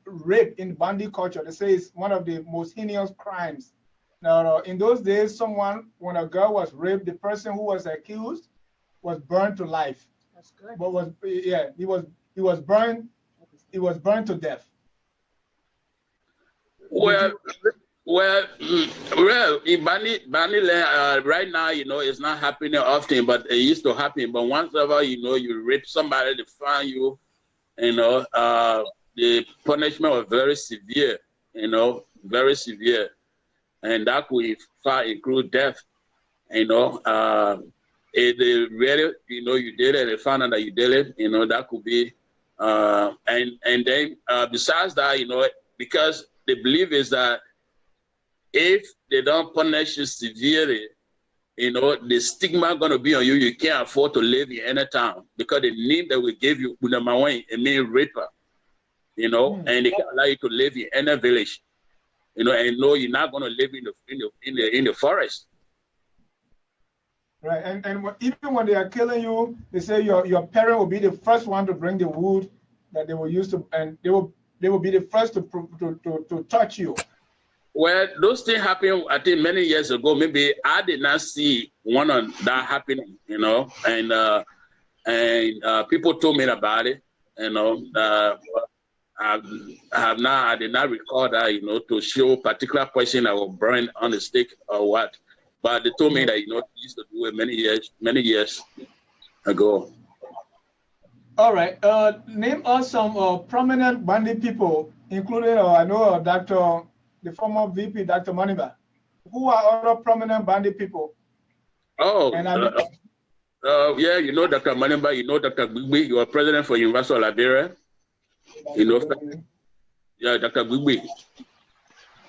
rape in Bandi culture. They say it's one of the most heinous crimes. Now, in those days, when a girl was raped, the person who was accused was burned to life. That's good. But he was burned to death. Well, in Bandi land, right now, it's not happening often, but it used to happen. But once ever, you rape somebody, they find you, the punishment was very severe, very severe. And that could in fact include death, if they really, you did it, they found out that you did it, that could be, and then besides that, because the belief is that if they don't punish you severely, the stigma going to be on you. You can't afford to live in any town because the name that we give you, number one, it means raper, and they can't allow you to live in any village, and no, you're not going to live in the forest. Right, and even when they are killing you, they say your parent will be the first one to bring the wood that they will use to, and they will be the first to touch you. Well, those things happened, I think, many years ago. Maybe I did not see one of that happening, and people told me about it, I did not record that, to show particular person that was burned on the stake or what. But they told me that, they used to do it many years ago. All right. Name us some prominent Bandi people, including, I know the former VP, Dr. Maniba. Who are other prominent Bandi people? Oh, yeah, Dr. Maniba, Dr. Gbandi, you are president for University of Liberia. Yeah, Dr. Gbandi.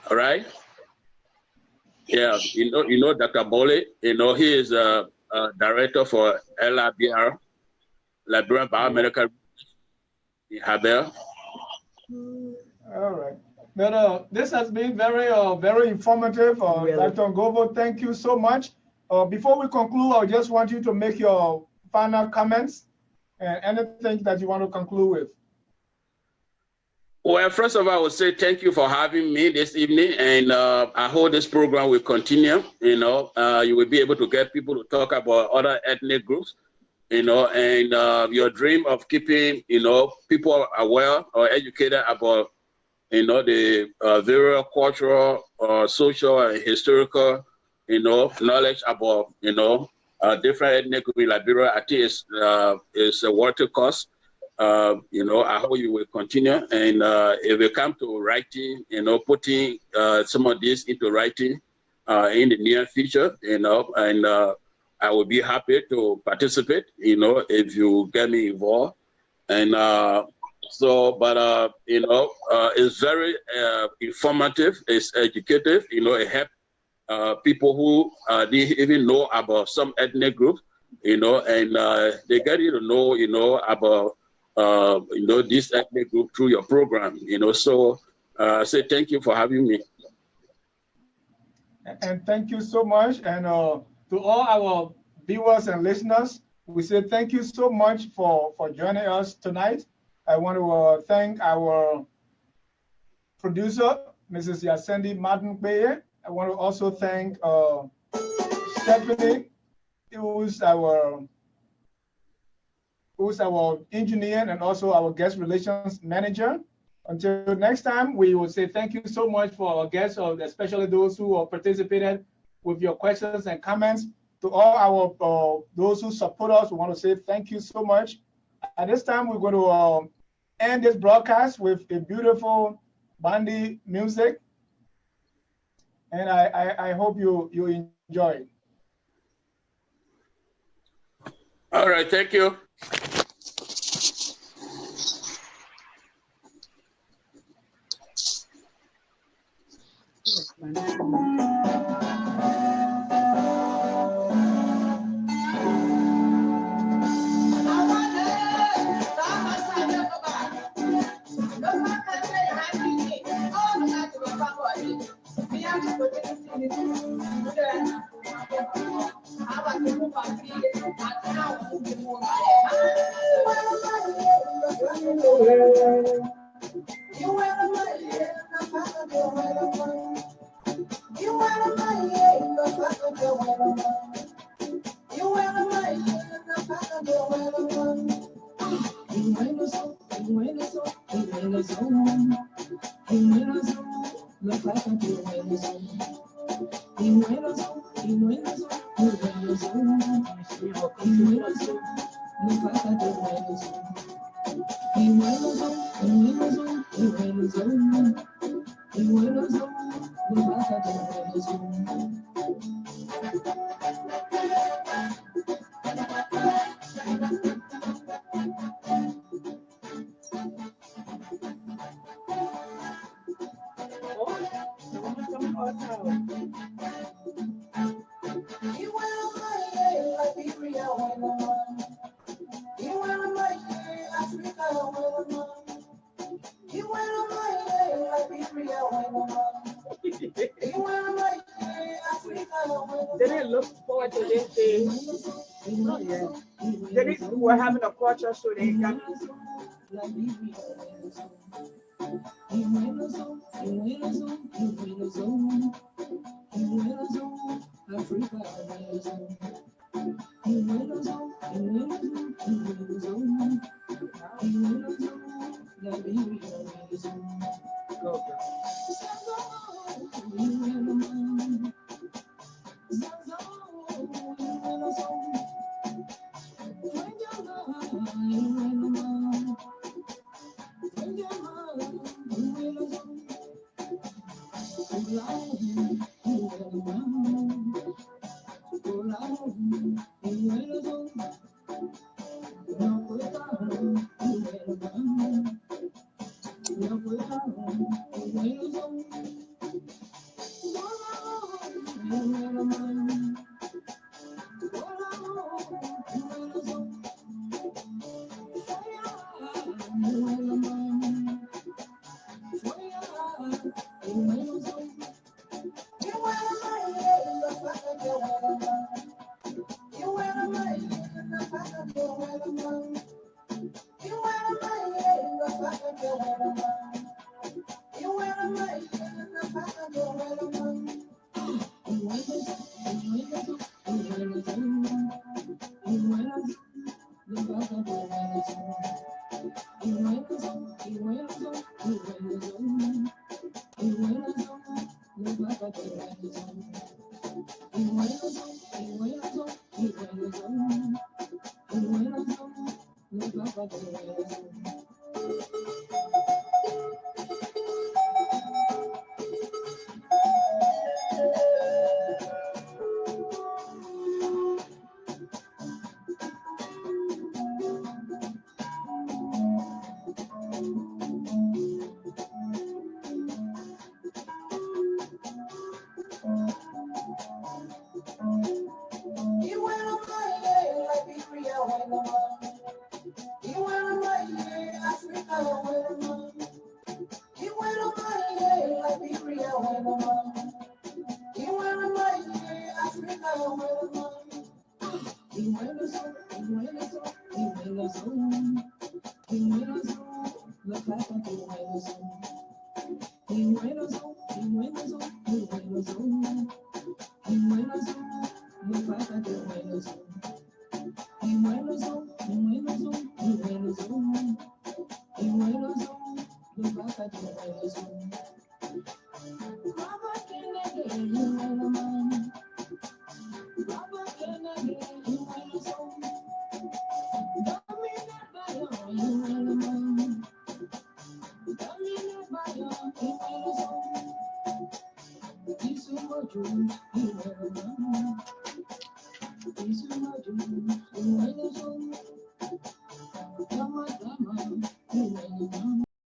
All right. Yeah, Dr. Bole, he is a director for LIBR, Liberian Biomedical in Habel. All right. But this has been very, very informative. Really? Dr. Ngovo, thank you so much. Before we conclude, I just want you to make your final comments and anything that you want to conclude with. Well, first of all, I would say thank you for having me this evening, and I hope this program will continue. You will be able to get people to talk about other ethnic groups, and your dream of keeping, people aware or educated about, the various cultural, social, and historical, knowledge about, different ethnic groups in Liberia. I think it's a worthy cause. I hope you will continue, and if we come to writing, putting some of this into writing in the near future, and I will be happy to participate, if you get me involved. And it's very informative, it's educative, it helps people who didn't even know about some ethnic groups, and they get you to know, about this ethnic group through your program, so say thank you for having me. And thank you so much. And to all our viewers and listeners, we say thank you so much for joining us tonight. I want to thank our producer, Mrs. Yasendi Martin Beye. I want to also thank Stephanie, who's our engineer and also our guest relations manager. Until next time, we will say thank you so much for our guests, especially those who have participated with your questions and comments. To all our those who support us, we want to say thank you so much. At this time, we're going to end this broadcast with a beautiful Bandi music, and I hope you enjoy it. All right, thank you. They didn't look forward to this day. Oh, yeah. We're having a culture show. They got